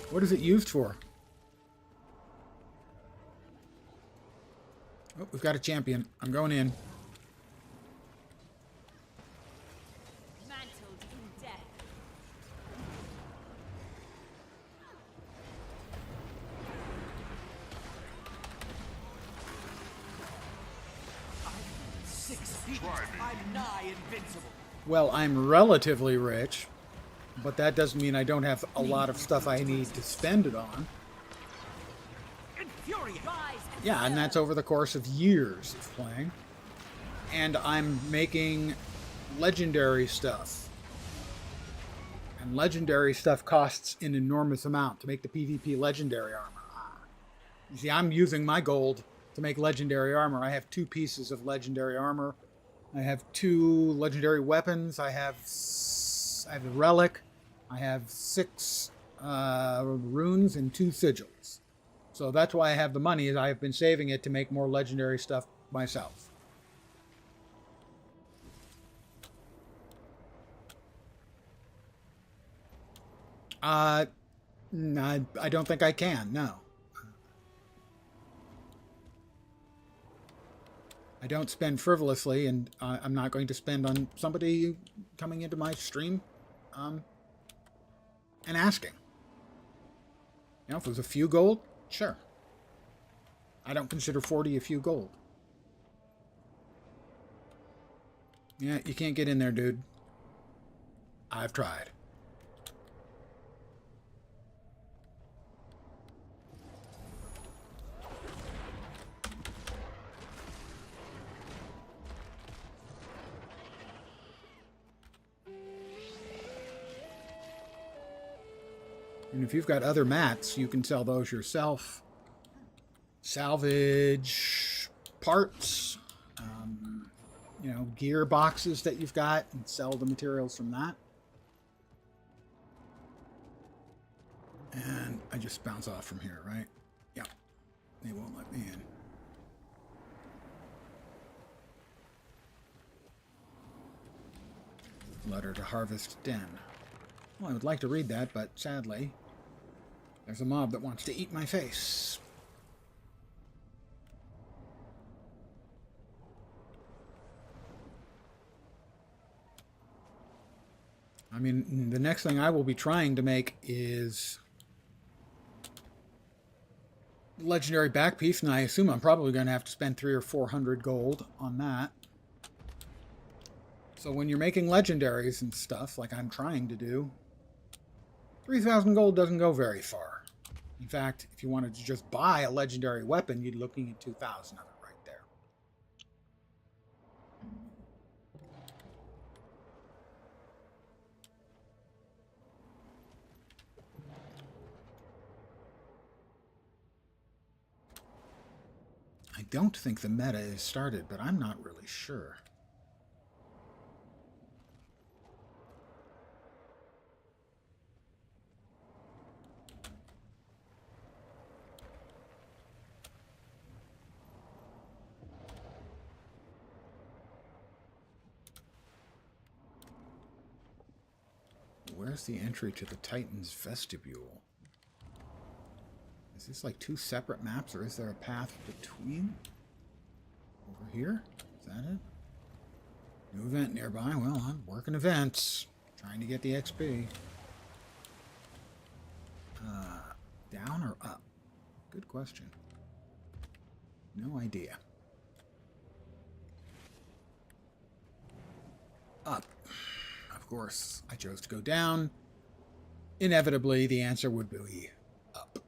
What is it used for? Oh, we've got a champion. I'm going in. Mantled in death. I'm 6 feet. I'm nigh invincible. Well, I'm relatively rich, but that doesn't mean I don't have a lot of stuff I need to spend it on. Yeah, and that's over the course of years of playing. And I'm making legendary stuff. And legendary stuff costs an enormous amount to make the PvP legendary armor. You see, I'm using my gold to make legendary armor. I have 2 pieces of legendary armor. I have 2 legendary weapons. I have the relic. I have 6 runes and 2 sigils. So that's why I have the money, is I have been saving it to make more legendary stuff myself. No, I don't think I can, no. I don't spend frivolously, and I'm not going to spend on somebody coming into my stream and asking. You know, if it was a few gold, sure. I don't consider 40 a few gold. Yeah, you can't get in there, dude. I've tried. And if you've got other mats, you can sell those yourself. Salvage parts, you know, gear boxes that you've got, and sell the materials from that. And I just bounce off from here, right? Yeah. They won't let me in. Letter to Harvest Den. Well, I would like to read that, but sadly, there's a mob that wants to eat my face. I mean, the next thing I will be trying to make is legendary back piece, and I assume I'm probably going to have to spend 300 or 400 gold on that. So when you're making legendaries and stuff, like I'm trying to do, 3,000 gold doesn't go very far. In fact, if you wanted to just buy a legendary weapon, you'd be looking at 2,000 of it right there. I don't think the meta is started, but I'm not really sure. where's the entry to the Titan's vestibule? Is this like two separate maps, or is there a path between? Over here? Is that it? New event nearby. Well, I'm working events. Trying to get the XP. Down or up? Good question. No idea. Up. Of course, I chose to go down. Inevitably, the answer would be up.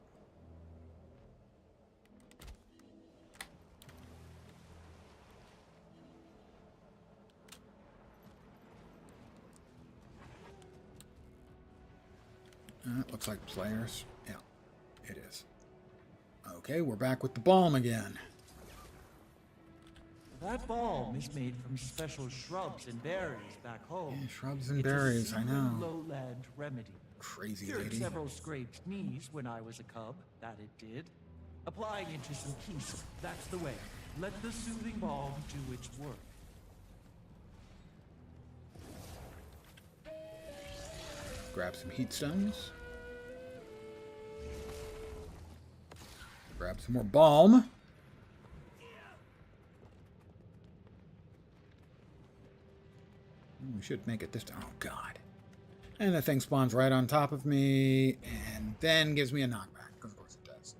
Looks like players. Yeah, it is. Okay, we're back with the balm again. That balm is made from special shrubs and berries back home. Yeah, shrubs and berries, I know. Lowland remedy. Crazy Cured lady. several scraped knees when I was a cub. That it did. Applying it to some keys. That's the way. Let the soothing balm do its work. Grab some heat stones. Grab some more balm. We should make it this time. Oh, God. And the thing spawns right on top of me, and then gives me a knockback. Of course it does.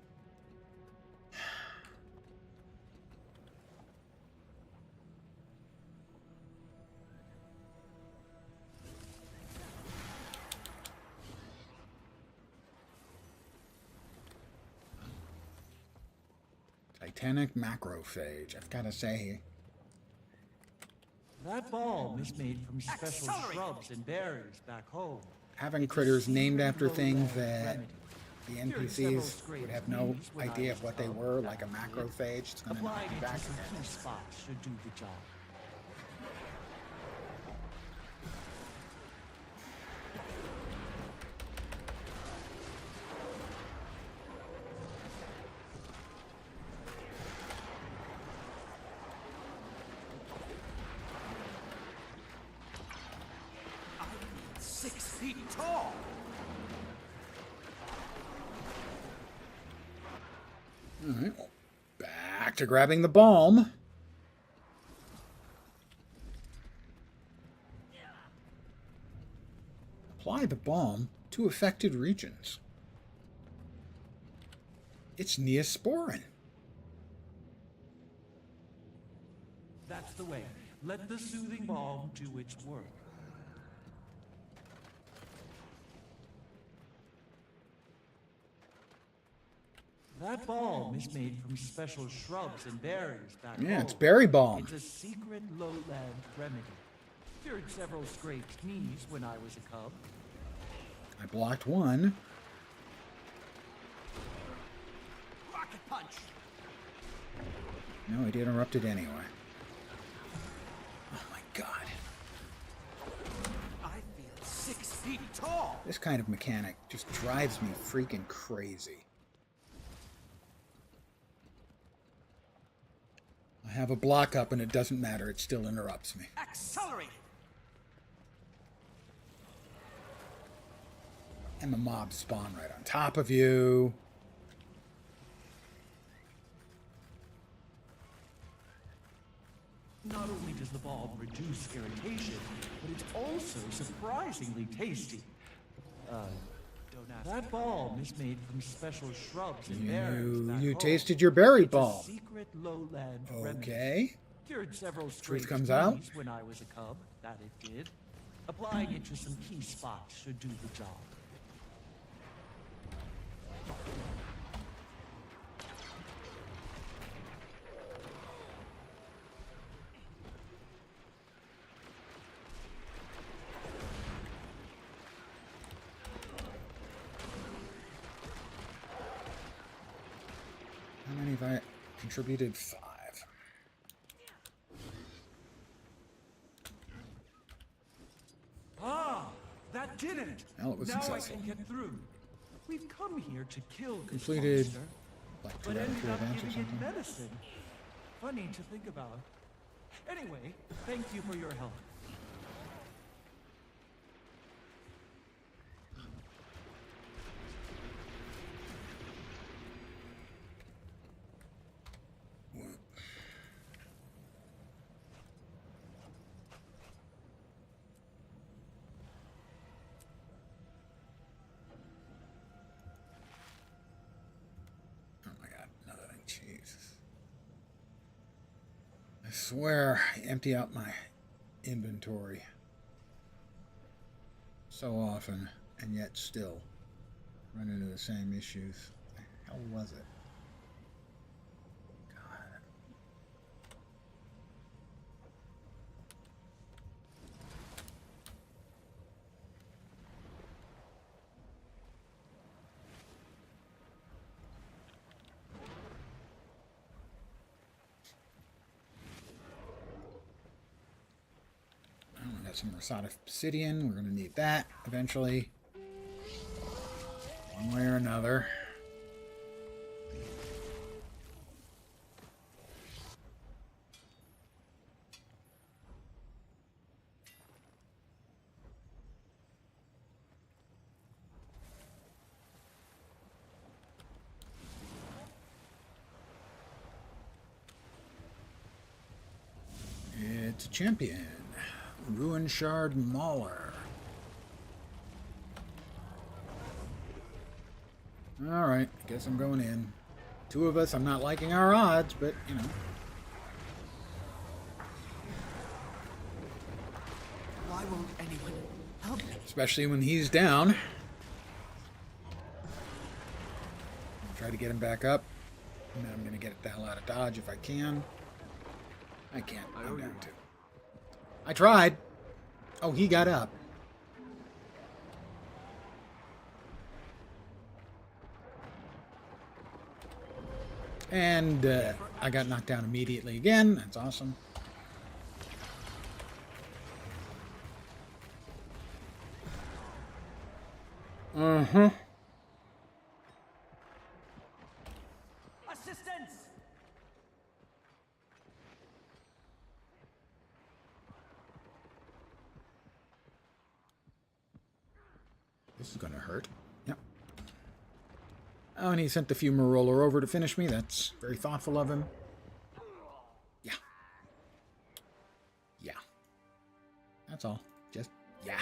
Titanic macrophage. I've got to say, that balm is made from special shrubs and berries back home. having critters named after things that the NPCs would have no idea of what they were, like a macrophage, it's going to knock you back again. Key spots should do the job. Alright, well, back to grabbing the balm. Apply the balm to affected regions. It's Neosporin. That's the way. Let the soothing balm do its work. That balm is made from special shrubs and berries back home. Yeah, it's berry balm. It's a secret lowland remedy. Cured several scraped knees when I was a cub. I blocked one. Rocket punch! No, it interrupted anyway. Oh my God. I feel 6 feet tall! This kind of mechanic just drives me freaking crazy. I have a block up and it doesn't matter, it still interrupts me. Accelerate! And the mobs spawn right on top of you. Not only does the balm reduce irritation, but it's also surprisingly tasty. Don't ask. That balm is made from special shrubs and berries. You tasted your berry It's balm. a secret lowland remedy. Okay. Cured several Truth scraped comes out. knees when I was a cub. That it did. Applying it to some key spots should do the job. How many have I contributed? 5. Ah, that did it. Well, it was now successful. I can get through. We've come here to kill this Completed monster, like 2 but out of ended 3 up events or giving it something. medicine. Funny to think about. Anyway, thank you for your help. I swear I empty out my inventory so often, and yet still run into the same issues. What the hell was it? God. We got some Rosada obsidian. We're going to need that eventually. One way or another. It's a champion. Ruin Shard Mauler. Alright, I guess I'm going in. Two of us, I'm not liking our odds, but, you know. Why won't anyone help me? Especially when he's down. Try to get him back up. And then I'm going to get the hell out of Dodge if I can. I can't. I'm down too. I tried. Oh, he got up. And I got knocked down immediately again. That's awesome. Uh-huh. Assistance! This is going to hurt. Yep. Oh, and he sent the Fumaroller over to finish me. That's very thoughtful of him. Yeah. Yeah. That's all. Just, yeah.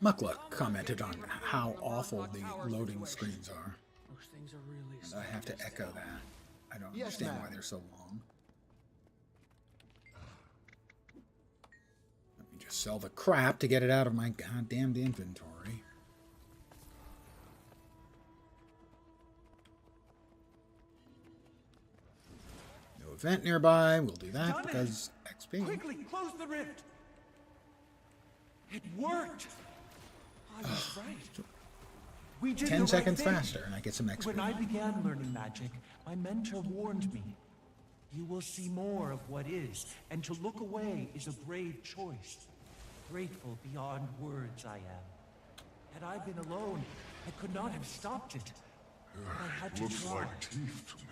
Muckluck commented on how awful the loading screens are. Those things are really And I have to echo that. I don't understand why they're so long. Let me just sell the crap to get it out of my goddamned inventory. No event nearby. We'll do that because XP. Quickly, close the rift! It worked! I was right. We did 10 the seconds right thing. faster and I get some XP. When I began learning magic, my mentor warned me. You will see more of what is, and to look away is a brave choice. Grateful beyond words I am. Had I been alone, I could not have stopped it. I had to Looks try. like teeth to me.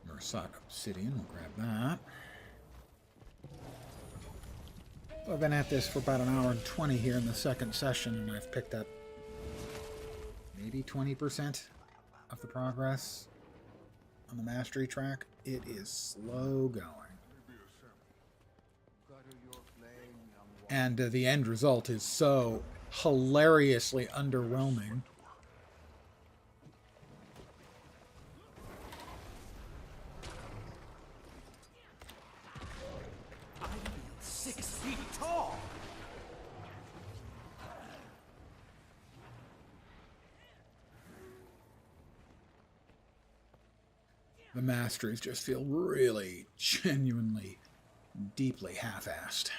Mersat Obsidian, we'll grab that. I've been at this for about an hour and 20 here in the second session, and I've picked up maybe 20% of the progress on the mastery track. It is slow going. And the end result is so hilariously underwhelming. I feel 6 feet tall! The masteries just feel really, genuinely, deeply half-assed.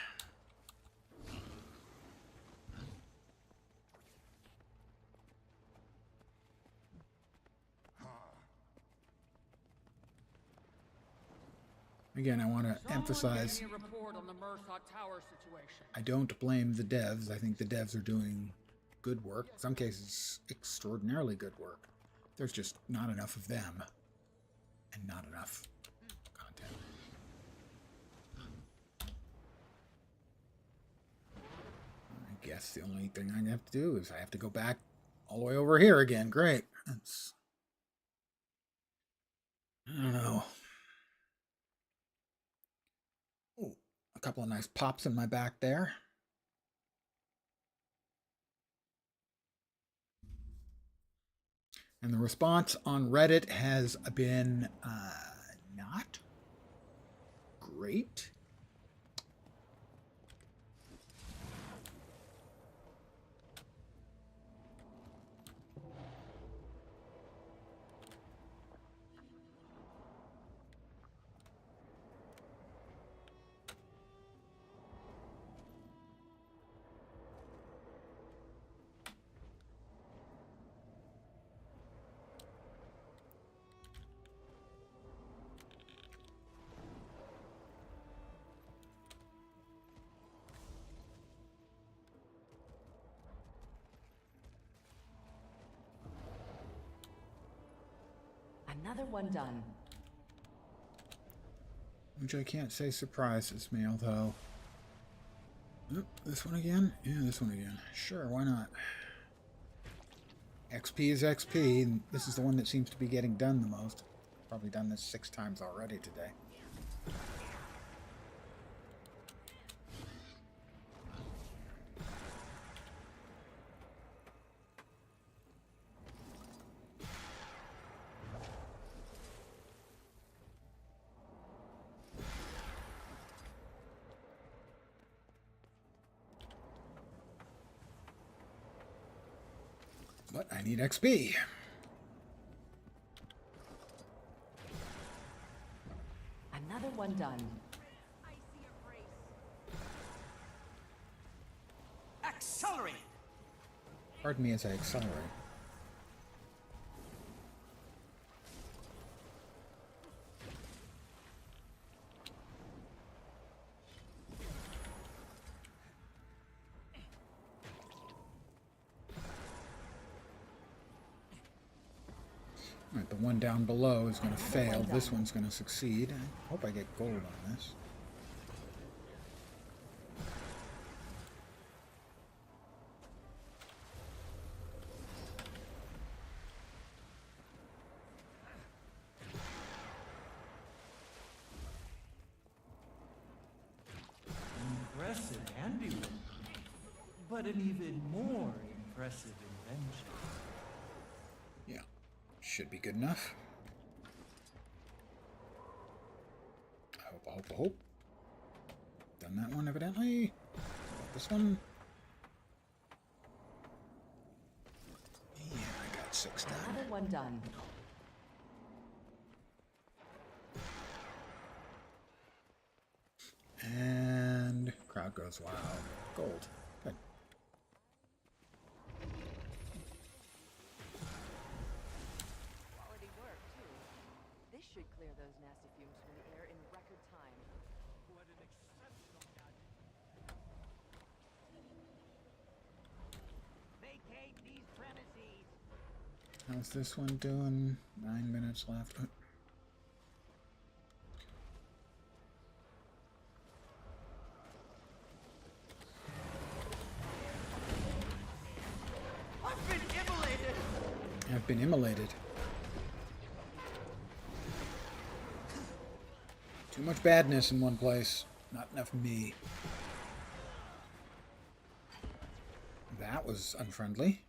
Again, I want to emphasize, Someone get me a report on the Mersat Tower situation. I don't blame the devs. I think the devs are doing good work. In some cases, extraordinarily good work. There's just not enough of them. And not enough content. I guess the only thing I have to do is I have to go back all the way over here again. Great. That's I don't know. Ooh, a couple of nice pops in my back there. And the response on Reddit has been not great. Another one done. Which I can't say surprises me, although... Oh, this one again? Yeah, this one again. Sure, why not? XP is XP, and this is the one that seems to be getting done the most. Probably done this 6 times already today. But I need XP. Another one done. Accelerate! Pardon me as I accelerate. Alright, the one down below is going to fail. This one's going to succeed. I hope I get gold on this. Impressive handiwork, but an even more impressive invention. Yeah, should be good enough. I hope. Done that one, evidently. This one. Yeah, I got 6 done. Another one done. And crowd goes wild. Gold. Good. Quality work, too. This should clear those nasty fumes from the air in record time. What an exceptional gadget. Vacate these premises. How's this one doing? 9 minutes left. I've been immolated. Too much badness in one place. Not enough me. That was unfriendly.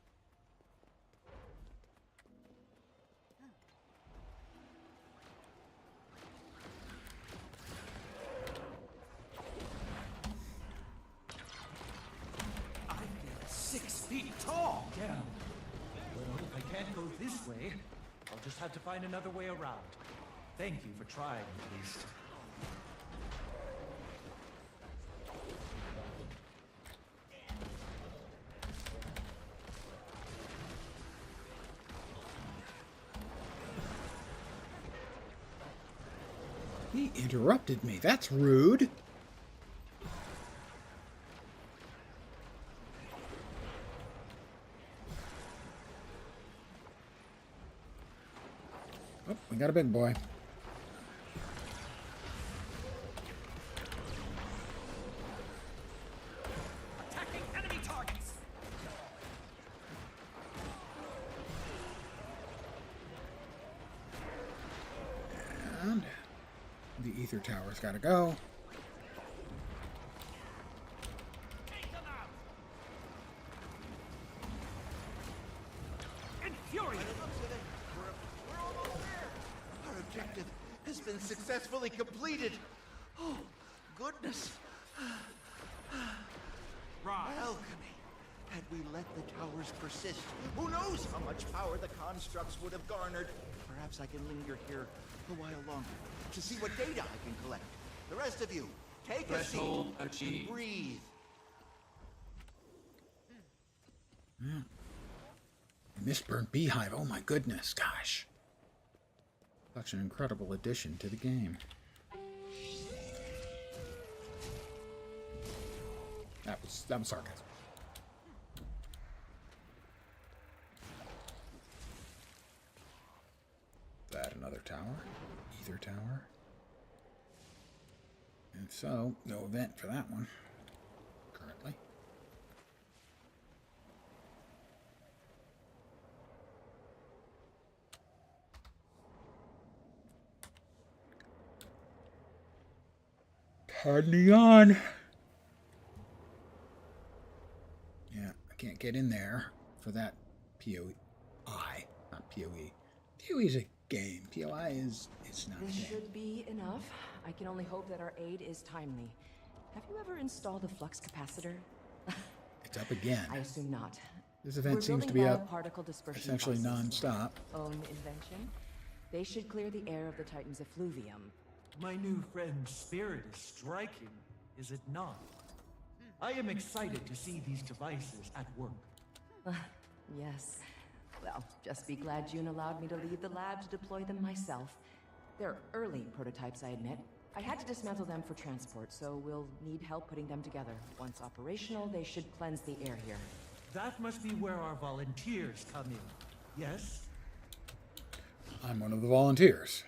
I feel 6 feet tall. Yeah. Well, if I can't go this way, I'll just have to find another way around. Thank you for trying, at least. He interrupted me. That's rude. Oh, we got a big boy. Attacking enemy targets! The ether tower's gotta go. We're almost there. Our objective has been successfully completed. Oh, goodness. Alchemy. Had we let the towers persist, who knows how much power the constructs would have garnered. Perhaps I can linger here a while longer to see what data I can collect. The rest of you, take a seat Threshold and achieved. breathe. Mistburnt Beehive. Oh my goodness, gosh. Such an incredible addition to the game. That was sarcasm. That another tower, ether tower. And so, no event for that one currently. Hardly on. Yeah, I can't get in there for that POI, not POE. POE is a game. POI is not a This game. should be enough. I can only hope that our aid is timely. Have you ever installed a flux capacitor? It's up again. I assume not. This event We're seems to building be up particle dispersion essentially devices. non-stop. Own invention. They should clear the air of the Titan's effluvium. My new friend's spirit is striking, is it not? I am excited to see these devices at work. Yes. Well, just be glad June allowed me to leave the lab to deploy them myself. They're early prototypes, I admit. I had to dismantle them for transport, so we'll need help putting them together. Once operational, they should cleanse the air here. That must be where our volunteers come in. Yes? I'm one of the volunteers.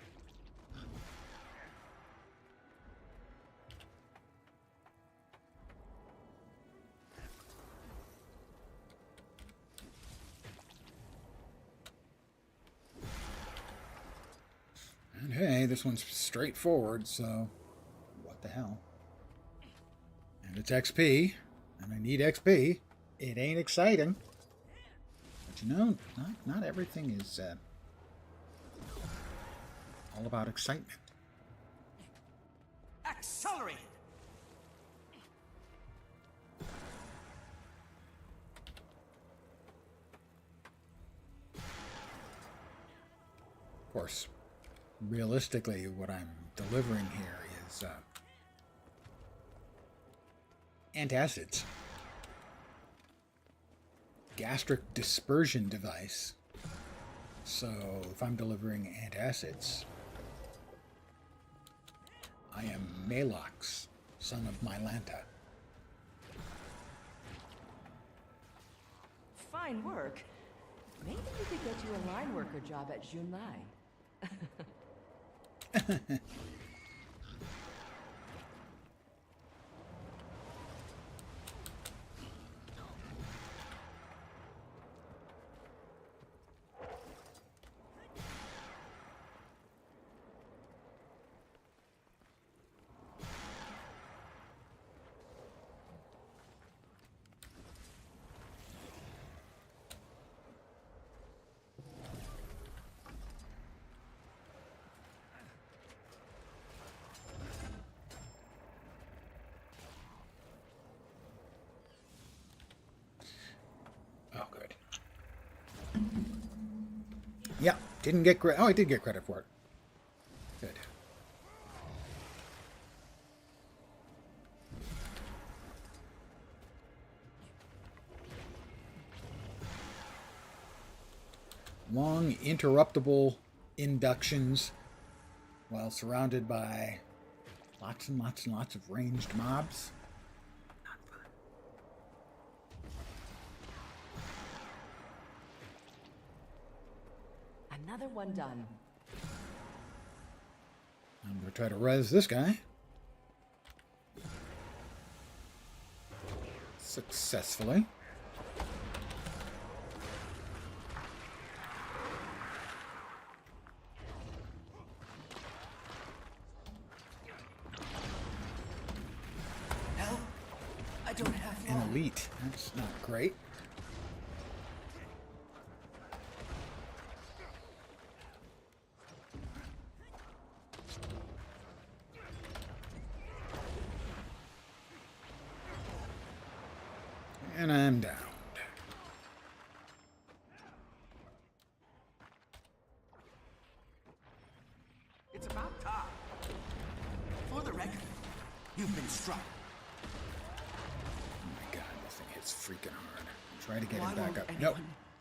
And hey, this one's straightforward, so what the hell? And it's XP, and I need XP. It ain't exciting. But you know, not everything is all about excitement. Accelerate! Of course, realistically, what I'm delivering here is antacids. Gastric dispersion device. So if I'm delivering antacids, I am Malox, son of Mylanta. Fine work. Maybe we could get you a line worker job at Junlai. Oh, good. Yeah, didn't get credit. Oh, I did get credit for it. Good. Long, interruptible inductions while surrounded by lots and lots and lots of ranged mobs. Not fun. Another one done. I'm going to try to res this guy. Successfully. an elite. That's not great. And I'm downed. It's about time. For the record, you've been struck. Oh my god, this thing hits freaking hard. Try to get Why him back won't up. anyone Nope.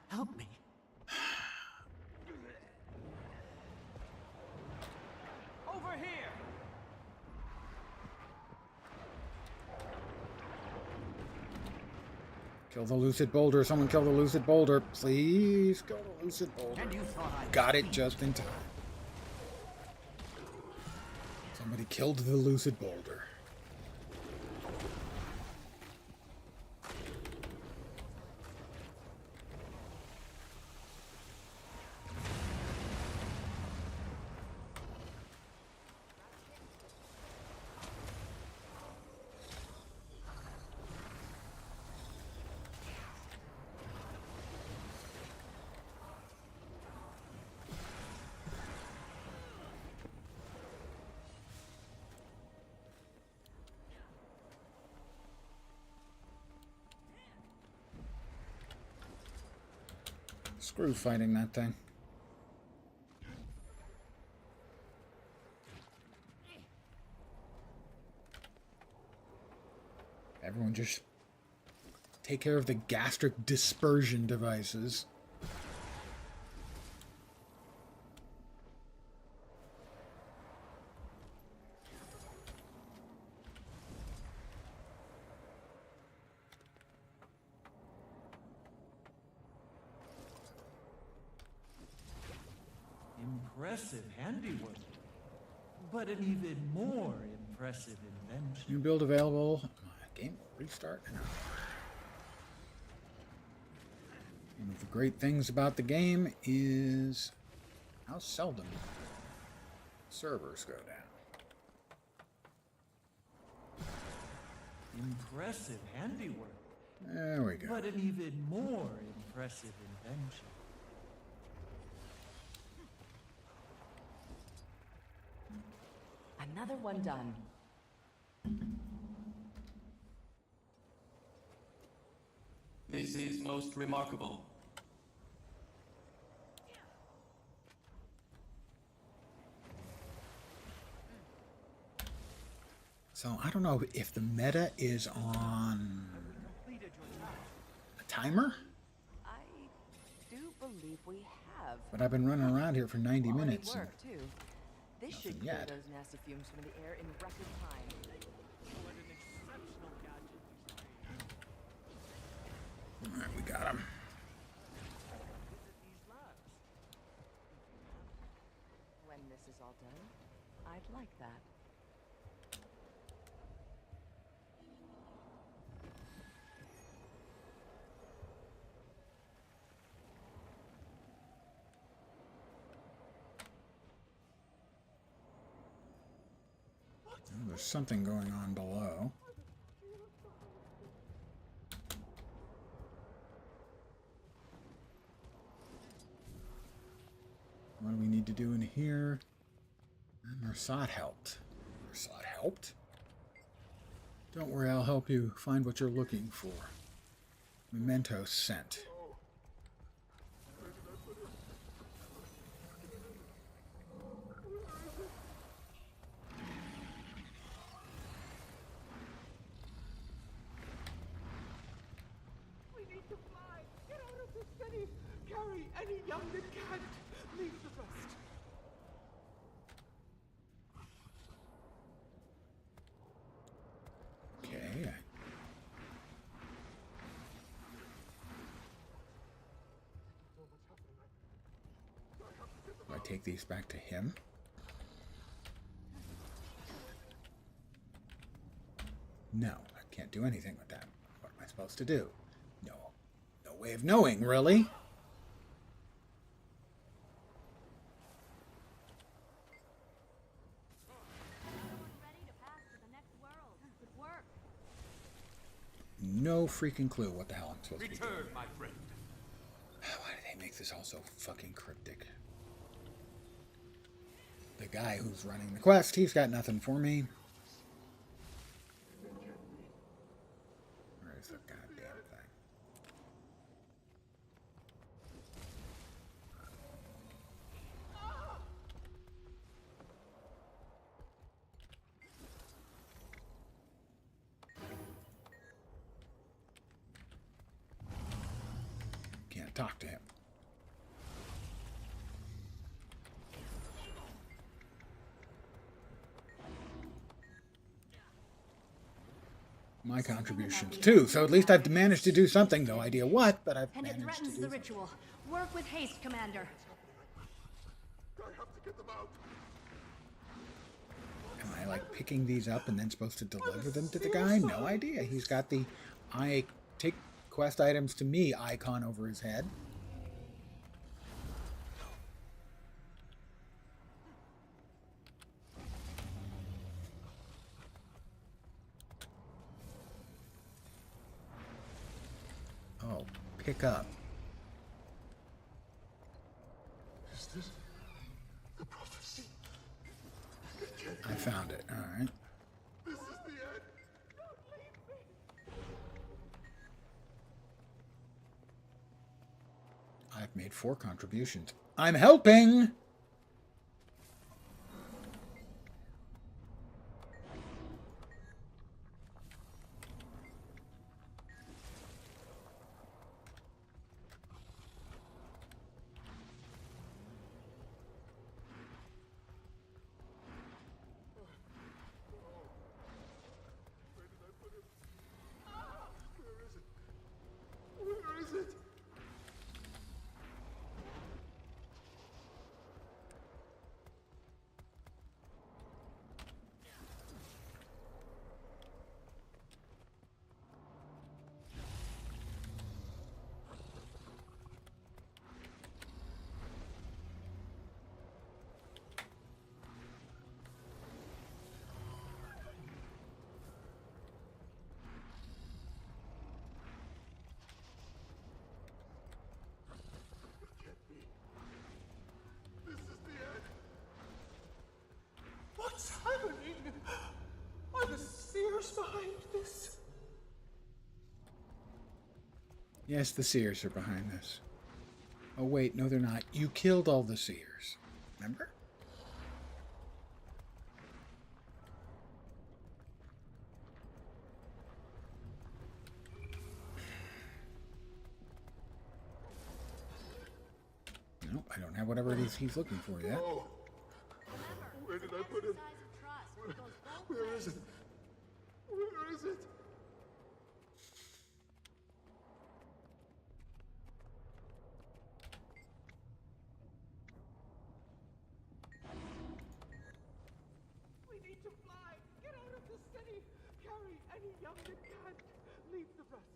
help me? Over here! Kill the lucid boulder. Someone kill the lucid boulder. Please kill the lucid boulder. And you thought I Got it just in time. Somebody killed the lucid boulder. Screw fighting that thing. Everyone just take care of the gastric dispersion devices. Impressive handiwork. But an even more impressive invention. New build available. Game will restart in an hour. One of the great things about the game is how seldom servers go down. Impressive handiwork. There we go. But an even more impressive invention. Another one done. This is most remarkable. So I don't know if the meta is on a timer, I do believe we have. but I've been running around here for 90 Quality minutes. and work, too. This nothing should clear yet. those nasty fumes from the air in record time. All right, we got him. When this is all done, I'd like that. Oh, there's something going on below. What do we need to do in here? Mersat helped. Mersat helped? Don't worry, I'll help you find what you're looking for. Memento sent. We need to fly! Get out of this city! Carry any young that can't! Leave the rest! Okay. Do I take these back to him? No, I can't do anything with that. What am I supposed to do? No. No way of knowing, really? no freaking clue what the hell I'm supposed to be doing. Return, my friend. Why do they make this all so fucking cryptic? The guy who's running the quest, he's got nothing for me. Where is the goddamn thing? Can't talk to him. My contributions too, so at least I've managed to do something. No idea what, but I've And it managed to threatens do the something. ritual. Work with haste, Commander. I have to get them out. Am I like picking these up and then supposed to deliver them to the guy? No idea. He's got the I take quest items to me icon over his head. Oh, pick up. Is this the prophecy? I found it. All right. This is the end. I've made 4 contributions. I'm helping! Where is it? What's happening? Are the seers behind this? Yes, the seers are behind this. Oh wait, no they're not. You killed all the seers. Remember? Nope, I don't have whatever it is he's looking for yet. Oh. Where did I put him? Where is it? Where is it? We need to fly. Get out of the city. Carry any young that can't. Leave the rest.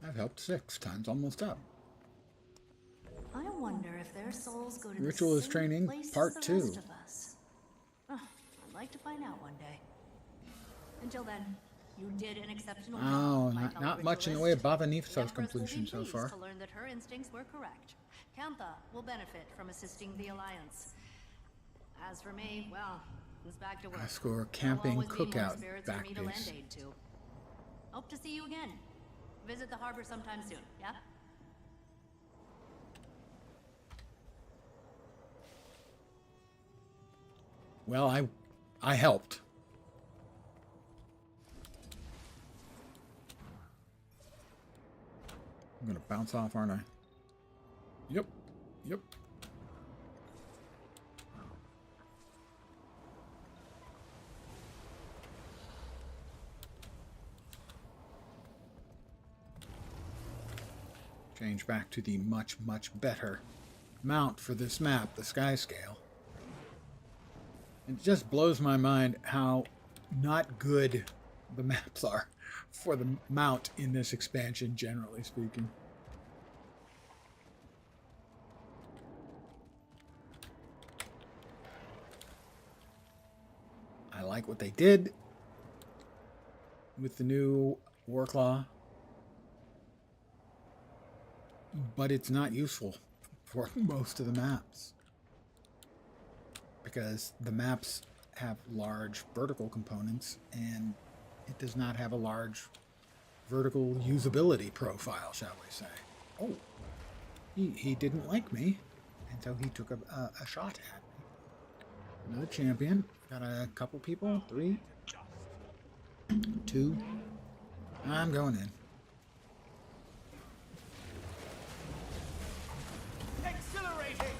I've helped 6 times, almost up. I wonder if their souls go to Ritual the is same training, place part as the 2. rest of us. I'd like to find out one day. Until then, you did an exceptional Oh, job, my fellow not much in the way of ritualist. Baba The Nifso's Empress will be completion so pleased far. to learn that her instincts were correct. Kantha will benefit from assisting the Alliance. As for me, well, it's back to work. I score There'll camping always be more cookout spirits for back me to base. lend aid to. Hope to see you again. Visit the harbor sometime soon, yeah? Well, I helped. I'm gonna bounce off, aren't I? Yep. Yep. Change back to the much, much better mount for this map, the sky scale. It just blows my mind how not good the maps are for the mount in this expansion, generally speaking. I like what they did with the new War Claw, but it's not useful for most of the maps because the maps have large vertical components and it does not have a large vertical usability profile, shall we say. Oh, he didn't like me, and so he took a shot at me. Another champion. Got a couple people. 3, 2. I'm going in. Exhilarating!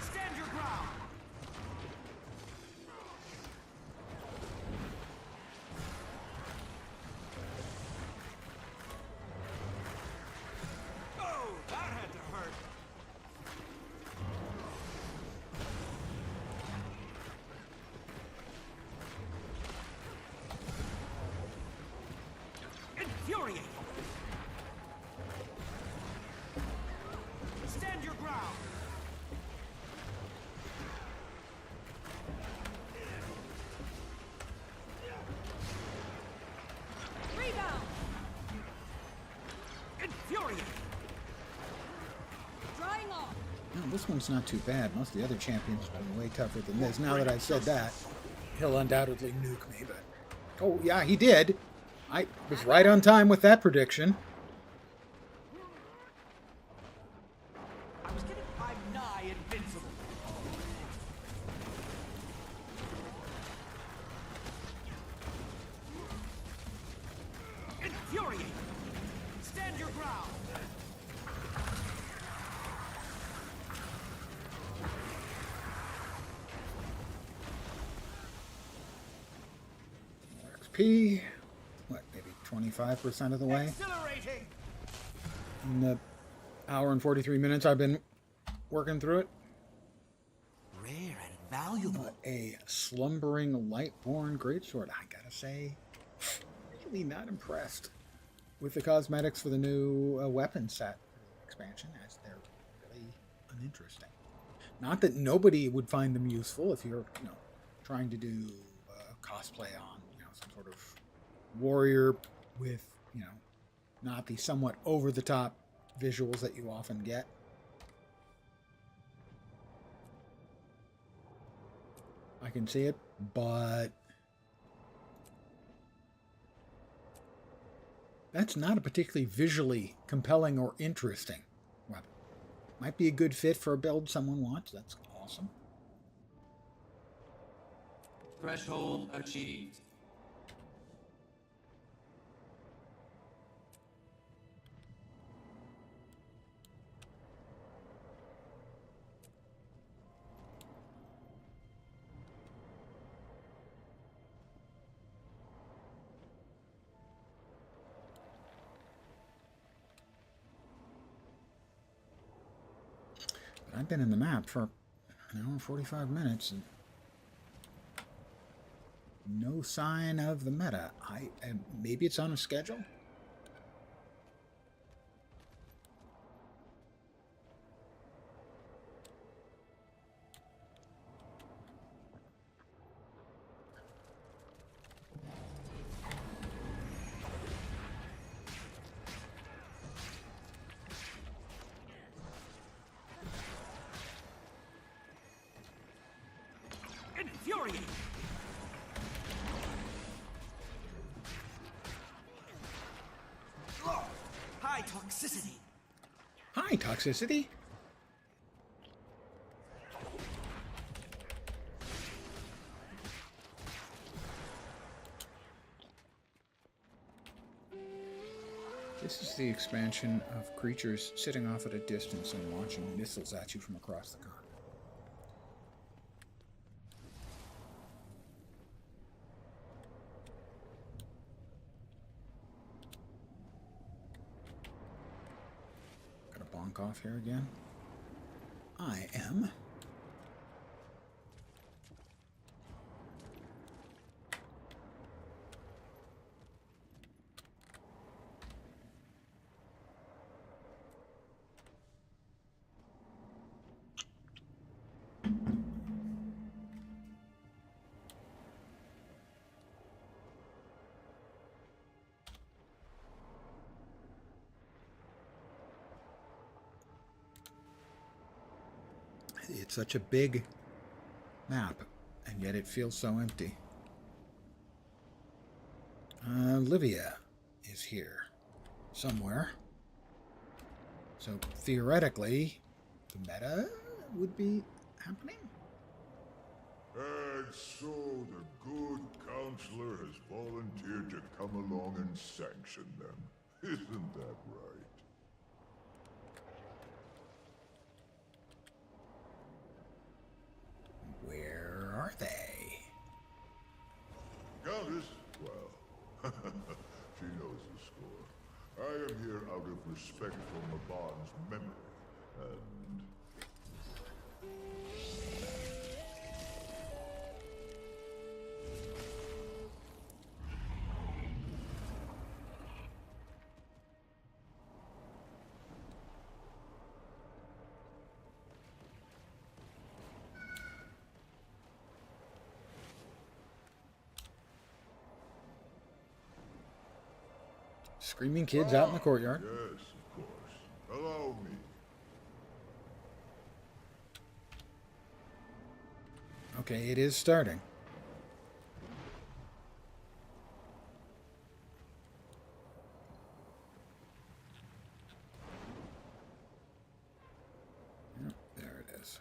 Stand your ground! Oh, that had to hurt! Infuriating! Stand your ground! Rebound! Infuriating! Drying off! Oh, this one's not too bad. Most of the other champions have been way tougher than this. Now that I've said that, he'll undoubtedly nuke me, but... Oh, yeah, he did. I was right on time with that prediction. I'm nigh invincible. Infuriating! Stand your ground! XP. What, maybe 25% of the way? Exhilarating! In the hour and 43 minutes I've been working through it. Rare and valuable. A slumbering lightborn greatsword. I gotta say, really not impressed with the cosmetics for the new weapon set expansion, as they're really uninteresting. Not that nobody would find them useful if you're, trying to do cosplay on, some sort of warrior with, not the somewhat over-the-top visuals that you often get. I can see it, but that's not a particularly visually compelling or interesting weapon. Might be a good fit for a build someone wants. That's awesome. Threshold achieved. But I've been in the map for an hour and 45 minutes and no sign of the meta. Maybe it's on a schedule? Infuriating! Oh, high toxicity! High toxicity? This is the expansion of creatures sitting off at a distance and launching missiles at you from across the continent. Gonna bonk off here again. I am. It's such a big map, and yet it feels so empty. Livia is here somewhere. So theoretically, the meta would be happening. And so the good counselor has volunteered to come along and sanction them. Isn't that right? Where are they? Countess? Well, she knows the score. I am here out of respect for Mabon's memory, and... Screaming kids out in the courtyard. Yes, of course. Allow me. Okay, it is starting. Yep, there it is.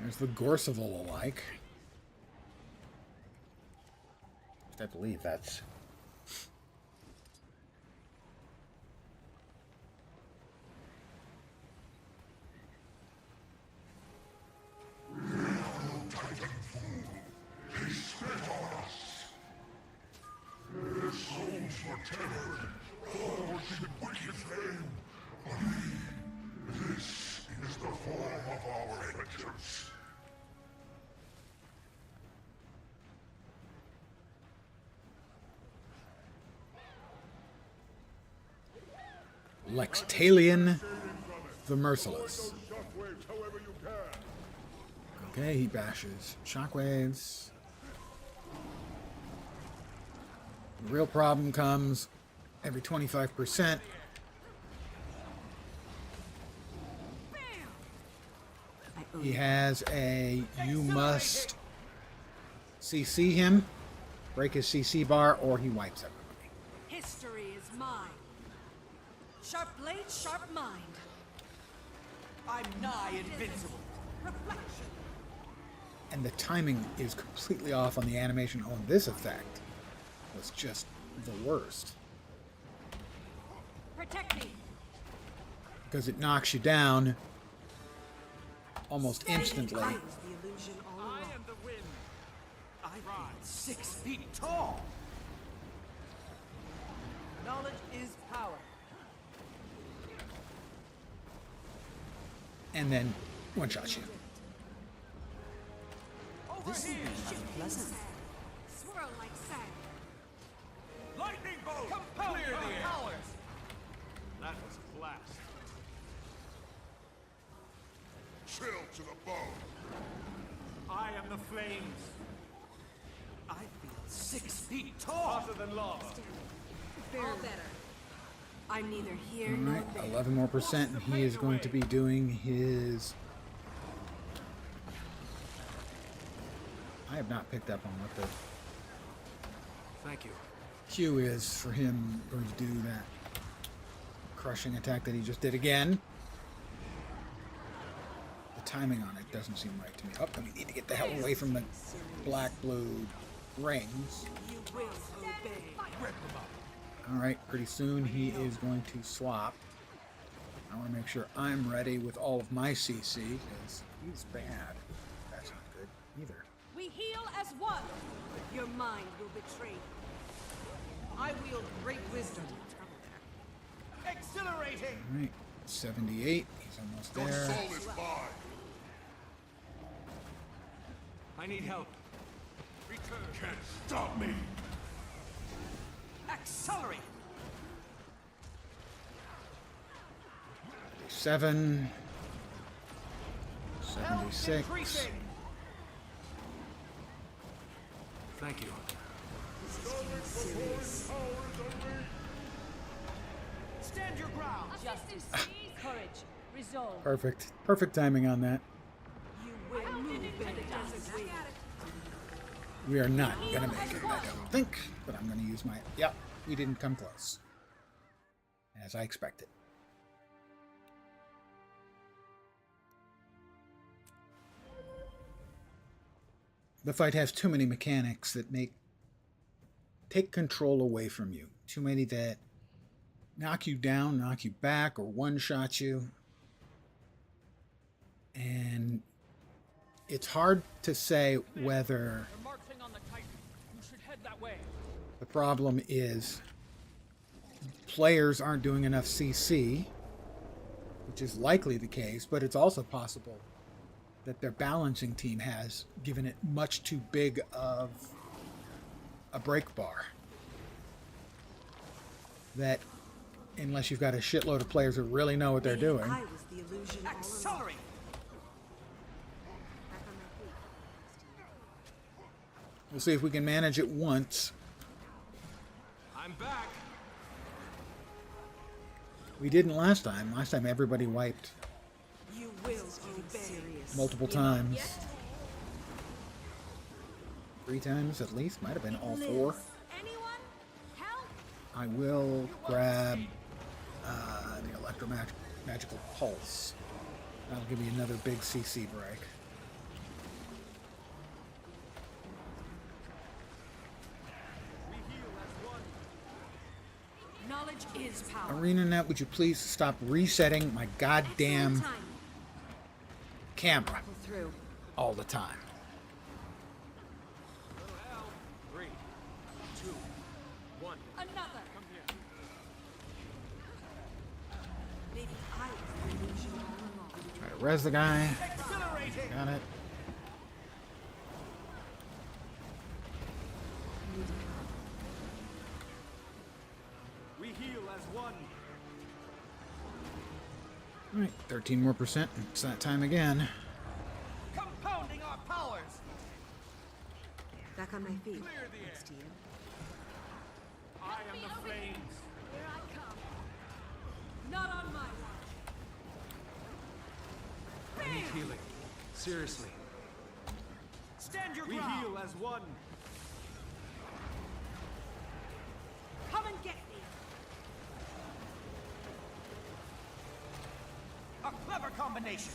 There's the Gorseval alike. I believe that's... He spit on us. Their souls were tethered, forged in wicked flame. This is the form of our vengeance. Lextalion the Merciless. Okay, he bashes shockwaves. The real problem comes every 25%. He has a you must CC him, break his CC bar, or he wipes everybody. History is mine. Sharp blade, sharp mind. I'm nigh invincible. Reflection. And the timing is completely off on the animation on this effect. Was just the worst. Protect me. Because it knocks you down almost instantly. I was the illusion all along. I am the wind. I feel 6 feet tall. Knowledge is power. And then one shot you. This is Pleasant. Swirl like sand. lightning bolt. Clear the air. That was a blast. Chill to the bone. I am the flames. I feel 6 feet tall. Hotter than lava. All better. I'm neither here All nor right, there. 11 more percent, and he is going to be doing his... I have not picked up on what the Thank you. cue is for him going to do that crushing attack that he just did again. The timing on it doesn't seem right to me. Oh, we need to get the hell away from the black-blue rings. You will obey. Alright, pretty soon he is going to swap. I want to make sure I'm ready with all of my CC, because he's bad. That's not good either. We heal as one. Your mind will betray you. I wield great wisdom. Exhilarating. Alright, 78. He's almost there. Is mine. I need help. Return. Can't stop me. Accelerate. 7. 76. Thank you. Stand your ground. Justice, courage, resolve. Perfect. Perfect timing on that. You will move in the desert wind. We are not going to make it, I don't think. But I'm going to use my... Yep, we didn't come close. As I expected. The fight has too many mechanics that take control away from you. Too many that knock you down, knock you back, or one-shot you. And it's hard to say whether They're marching on the Titan. You should head that way. the problem is players aren't doing enough CC, which is likely the case, but it's also possible that their balancing team has given it much too big of a break bar. That unless you've got a shitload of players who really know what they're doing. I was the illusion all along. Accelerate. We'll see if we can manage it once. I'm back. We didn't last time. Last time everybody wiped You will obey. multiple times. 3 times at least. Might have been all 4. Anyone? Help! I will grab the electromagical pulse. That'll give me another big CC break. Knowledge is power. ArenaNet, would you please stop resetting my goddamn camera Through. all the time? 3, 2, 1. Another. Come here. Maybe I was the illusion all along. Try to res the guy. Accelerating. Got it. We heal as one. Alright, 13 more percent. It's that time again. Compounding our powers. Back on my feet. Clear the air. Next to you. I am the flames. Here I come. Not on my watch. I need healing. Seriously. Stand your We ground. heal as one. Come and get me. A clever combination.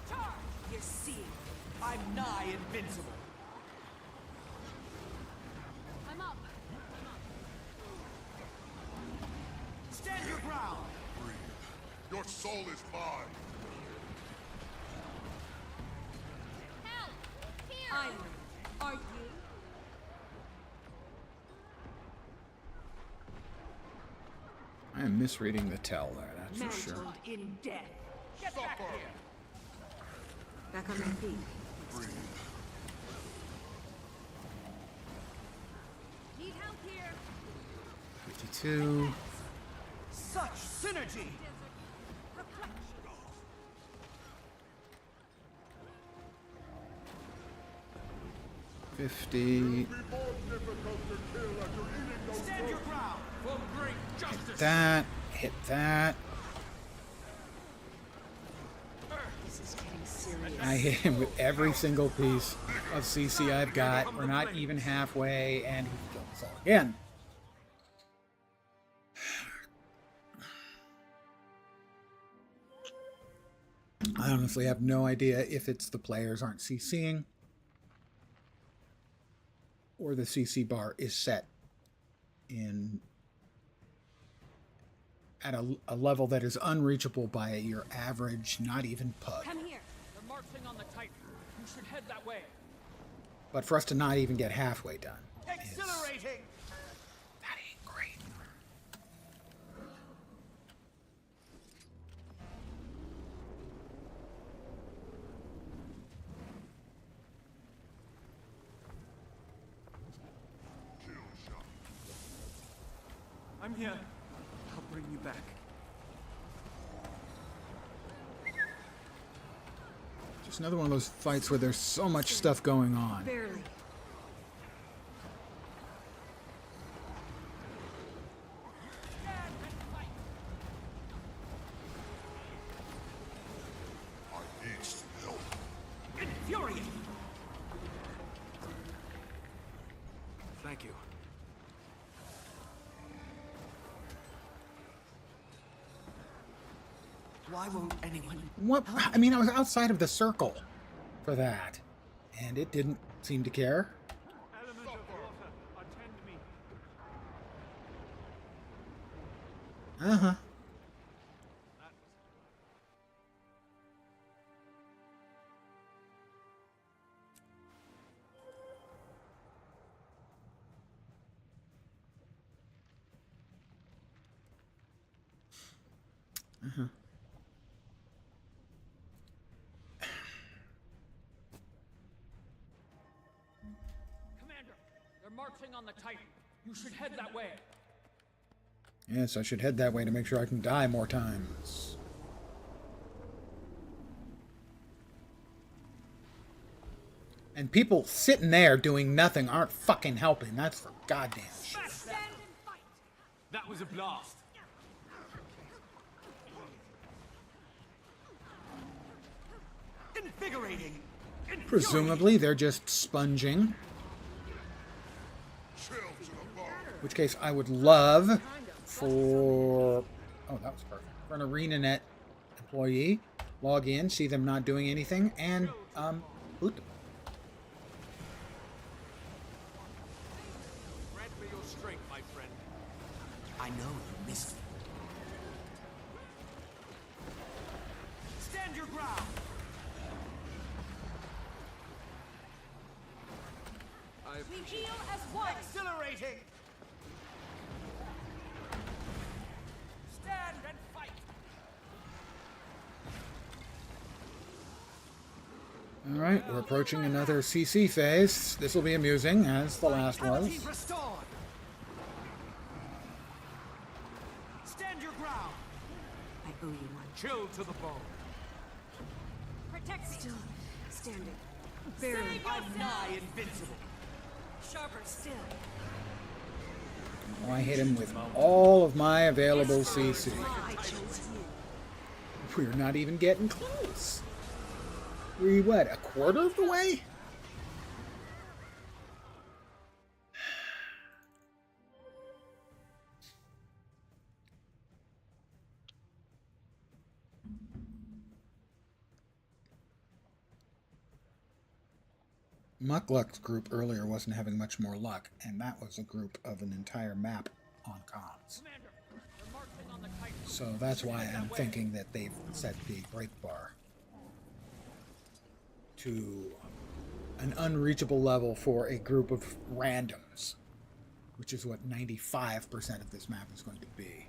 Charge. You're seeing. I'm nigh invincible. I'm up. Stand your ground. Your soul is mine. Help! Here. I'm. Are you? I am misreading the tell there, that's for sure. Mantled in death. Get back here. Back on my feet. Need help here. 52. Such synergy. 50. Stand your ground. For great justice. That. Hit that. This is getting serious. I hit him with every single piece of CC I've got. We're not even halfway, and he killed us all again. I honestly have no idea if it's the players aren't CCing or the CC bar is set in at a level that is unreachable by your average, not even pug. Come here. They're marching on the Titan. You should head that way. But for us to not even get halfway done, Exhilarating. that ain't great. I'm here. I'll bring you back. Just another one of those fights where there's so much stuff going on. Barely. Infuriating! Thank you. Why won't anyone... What? I mean, I was outside of the circle for that. And it didn't seem to care. Element of water, attend me. Uh-huh. Uh-huh. Commander, they're marching on the Titan. You should head that way. Yes, I should head that way to make sure I can die more times. And people sitting there doing nothing aren't fucking helping. That's for goddamn sure. That was a blast. Invigorating! Presumably, they're just sponging. In which case, I would love for... Oh, that was perfect. For an ArenaNet employee, log in, see them not doing anything, and, boot them. Grant me your strength, my friend. I know you missed it. Stand your ground! We heal as one. Exhilarating! Stand and fight. Alright, we're approaching another CC phase. This will be amusing, as the last was. Restored. Stand your ground! I owe you one. Chill to the bone. Protect me. Still standing. Barely. I'm nigh invincible. Sharper still. Oh, I hit him with all of my available CC. We're not even getting close. We're, what, a quarter of the way? Muckluck's group earlier wasn't having much more luck, and that was a group of an entire map on comms. Commander, they're marching on the Titan. So that's why I'm thinking that they've set the break bar to an unreachable level for a group of randoms, which is what 95% of this map is going to be.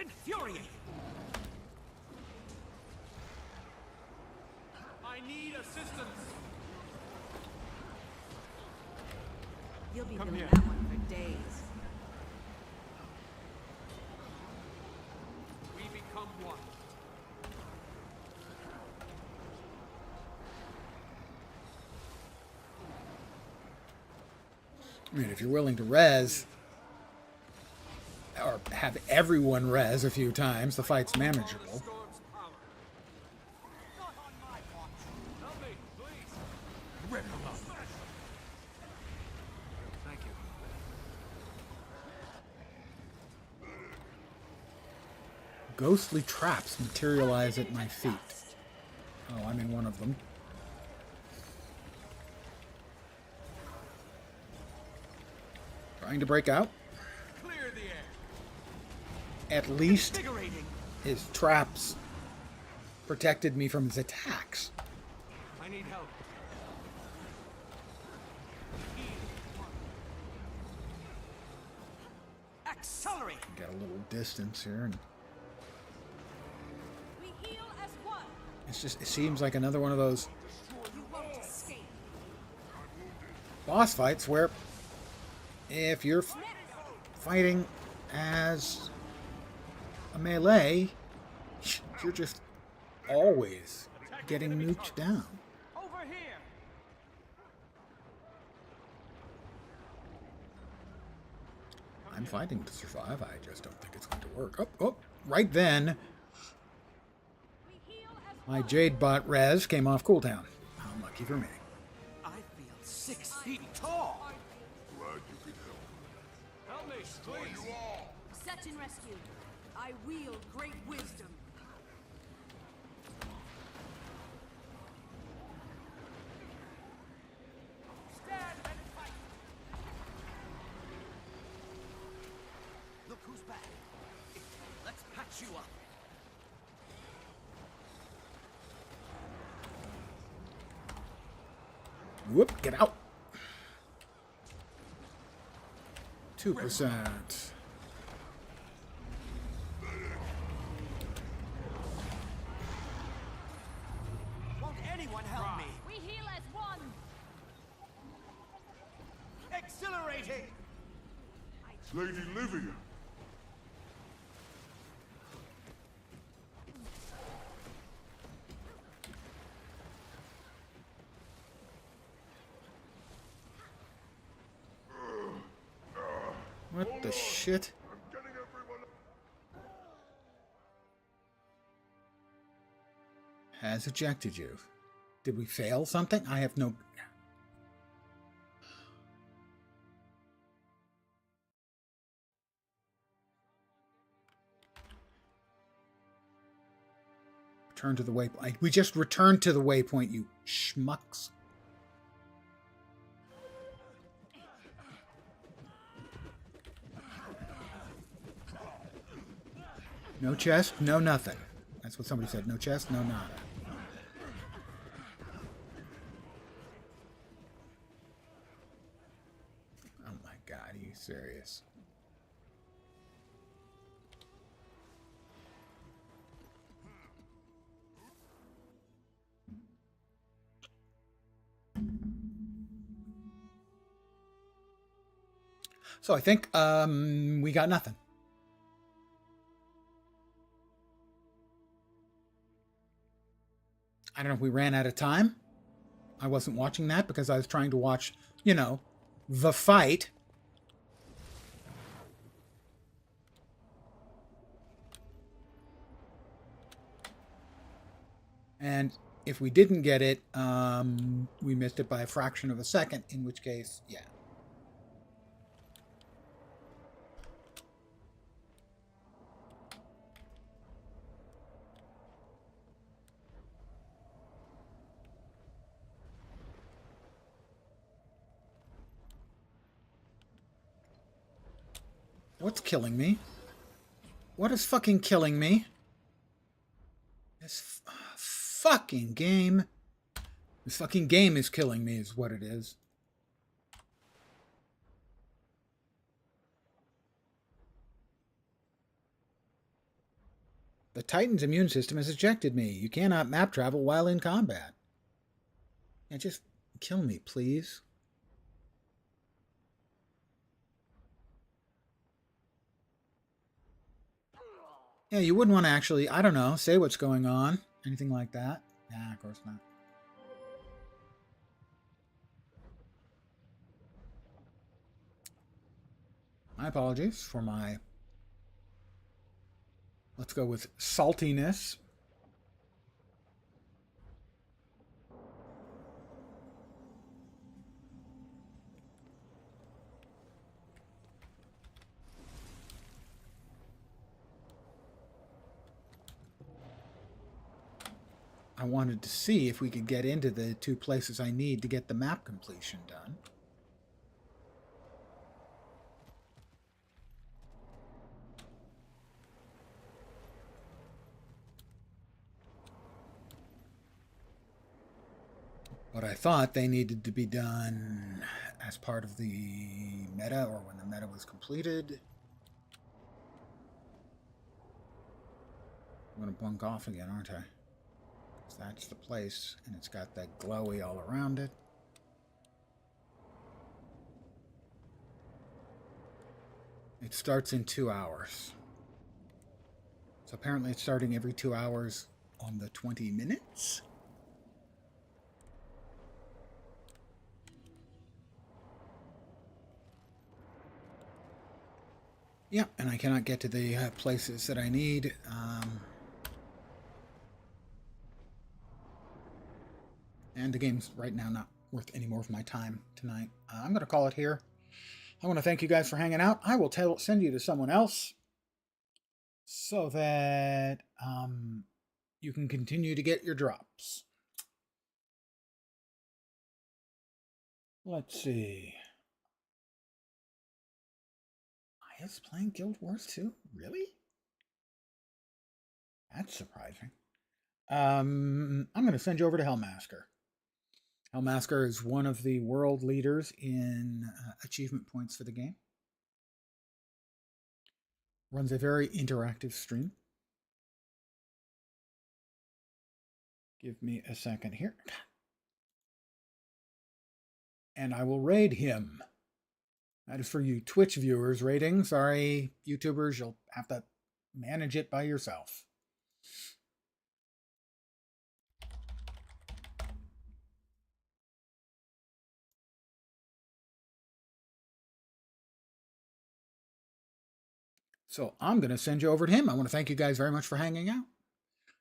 Infuriating! I need assistance. You'll be Come doing here. that one for days. We become one. I mean, if you're willing to res, or have everyone res a few times, the fight's manageable. Storm's power. Not on my watch. Help me, please. Rip them up. Thank you. Ghostly traps materialize at my feet. Oh, I'm in one of them. Trying to break out. Clear the air. At least Invigorating! his traps protected me from his attacks. I need help. Accelerate! Get a little distance here, and We heal as one. it's just, it seems like another one of those You won't escape. boss fights where if you're fighting as a melee, you're just always getting nuked down. Over here. I'm fighting to survive. I just don't think it's going to work. Oh, right then, My Jade bot res came off cooldown. How lucky for me. I feel 6 feet tall. Glad you could help. Help me, please. Search and rescue. I wield great wisdom. Stand and fight. Look who's back. Let's patch you up. Whoop, get out. 2%. Won't anyone help me? We heal as one. Exhilarating! Lady Livia! What the shit? I'm getting everyone. Has ejected you. Did we fail something? I have no... Return to the waypoint. We just returned to the waypoint, you schmucks. No chest, no nothing. That's what somebody said. No chest, no nada. Oh my god, are you serious? So I think we got nothing. I don't know if we ran out of time. I wasn't watching that because I was trying to watch, you know, the fight. And if we didn't get it, we missed it by a fraction of a second, in which case, yeah. What's killing me? What is fucking killing me? This fucking game. This fucking game is killing me is what it is. The Titan's immune system has ejected me. You cannot map travel while in combat. Yeah, just kill me, please. Yeah, you wouldn't want to actually, I don't know, say what's going on. Anything like that. Nah, of course not. My apologies for my, let's go with saltiness. I wanted to see if we could get into the 2 places I need to get the map completion done. But I thought they needed to be done as part of the meta or when the meta was completed. I'm going to bunk off again, aren't I? That's the place, and it's got that glowy all around it. It starts in 2 hours. So apparently it's starting every 2 hours on the 20 minutes. Yeah, and I cannot get to the places that I need. And the game's right now not worth any more of my time tonight. I'm going to call it here. I want to thank you guys for hanging out. I will send you to someone else so that you can continue to get your drops. Let's see. Maya's playing Guild Wars 2? Really? That's surprising. I'm going to send you over to Hellmasker. Hellmasker is one of the world leaders in achievement points for the game. Runs a very interactive stream. Give me a second here. And I will raid him. That is for you Twitch viewers rating. Sorry, YouTubers, you'll have to manage it by yourself. So I'm going to send you over to him. I want to thank you guys very much for hanging out.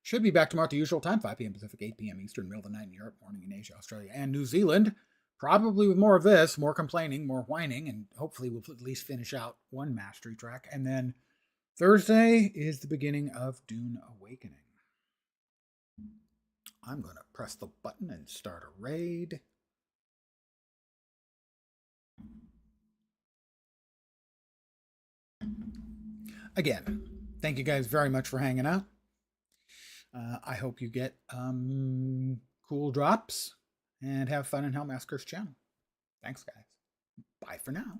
Should be back tomorrow at the usual time, 5 p.m. Pacific, 8 p.m. Eastern, middle of the night in Europe, morning in Asia, Australia, and New Zealand. Probably with more of this, more complaining, more whining, and hopefully we'll at least finish out one mastery track. And then Thursday is the beginning of Dune Awakening. I'm going to press the button and start a raid. Again, thank you guys very much for hanging out. I hope you get cool drops and have fun in Hellmasker's channel. Thanks, guys. Bye for now.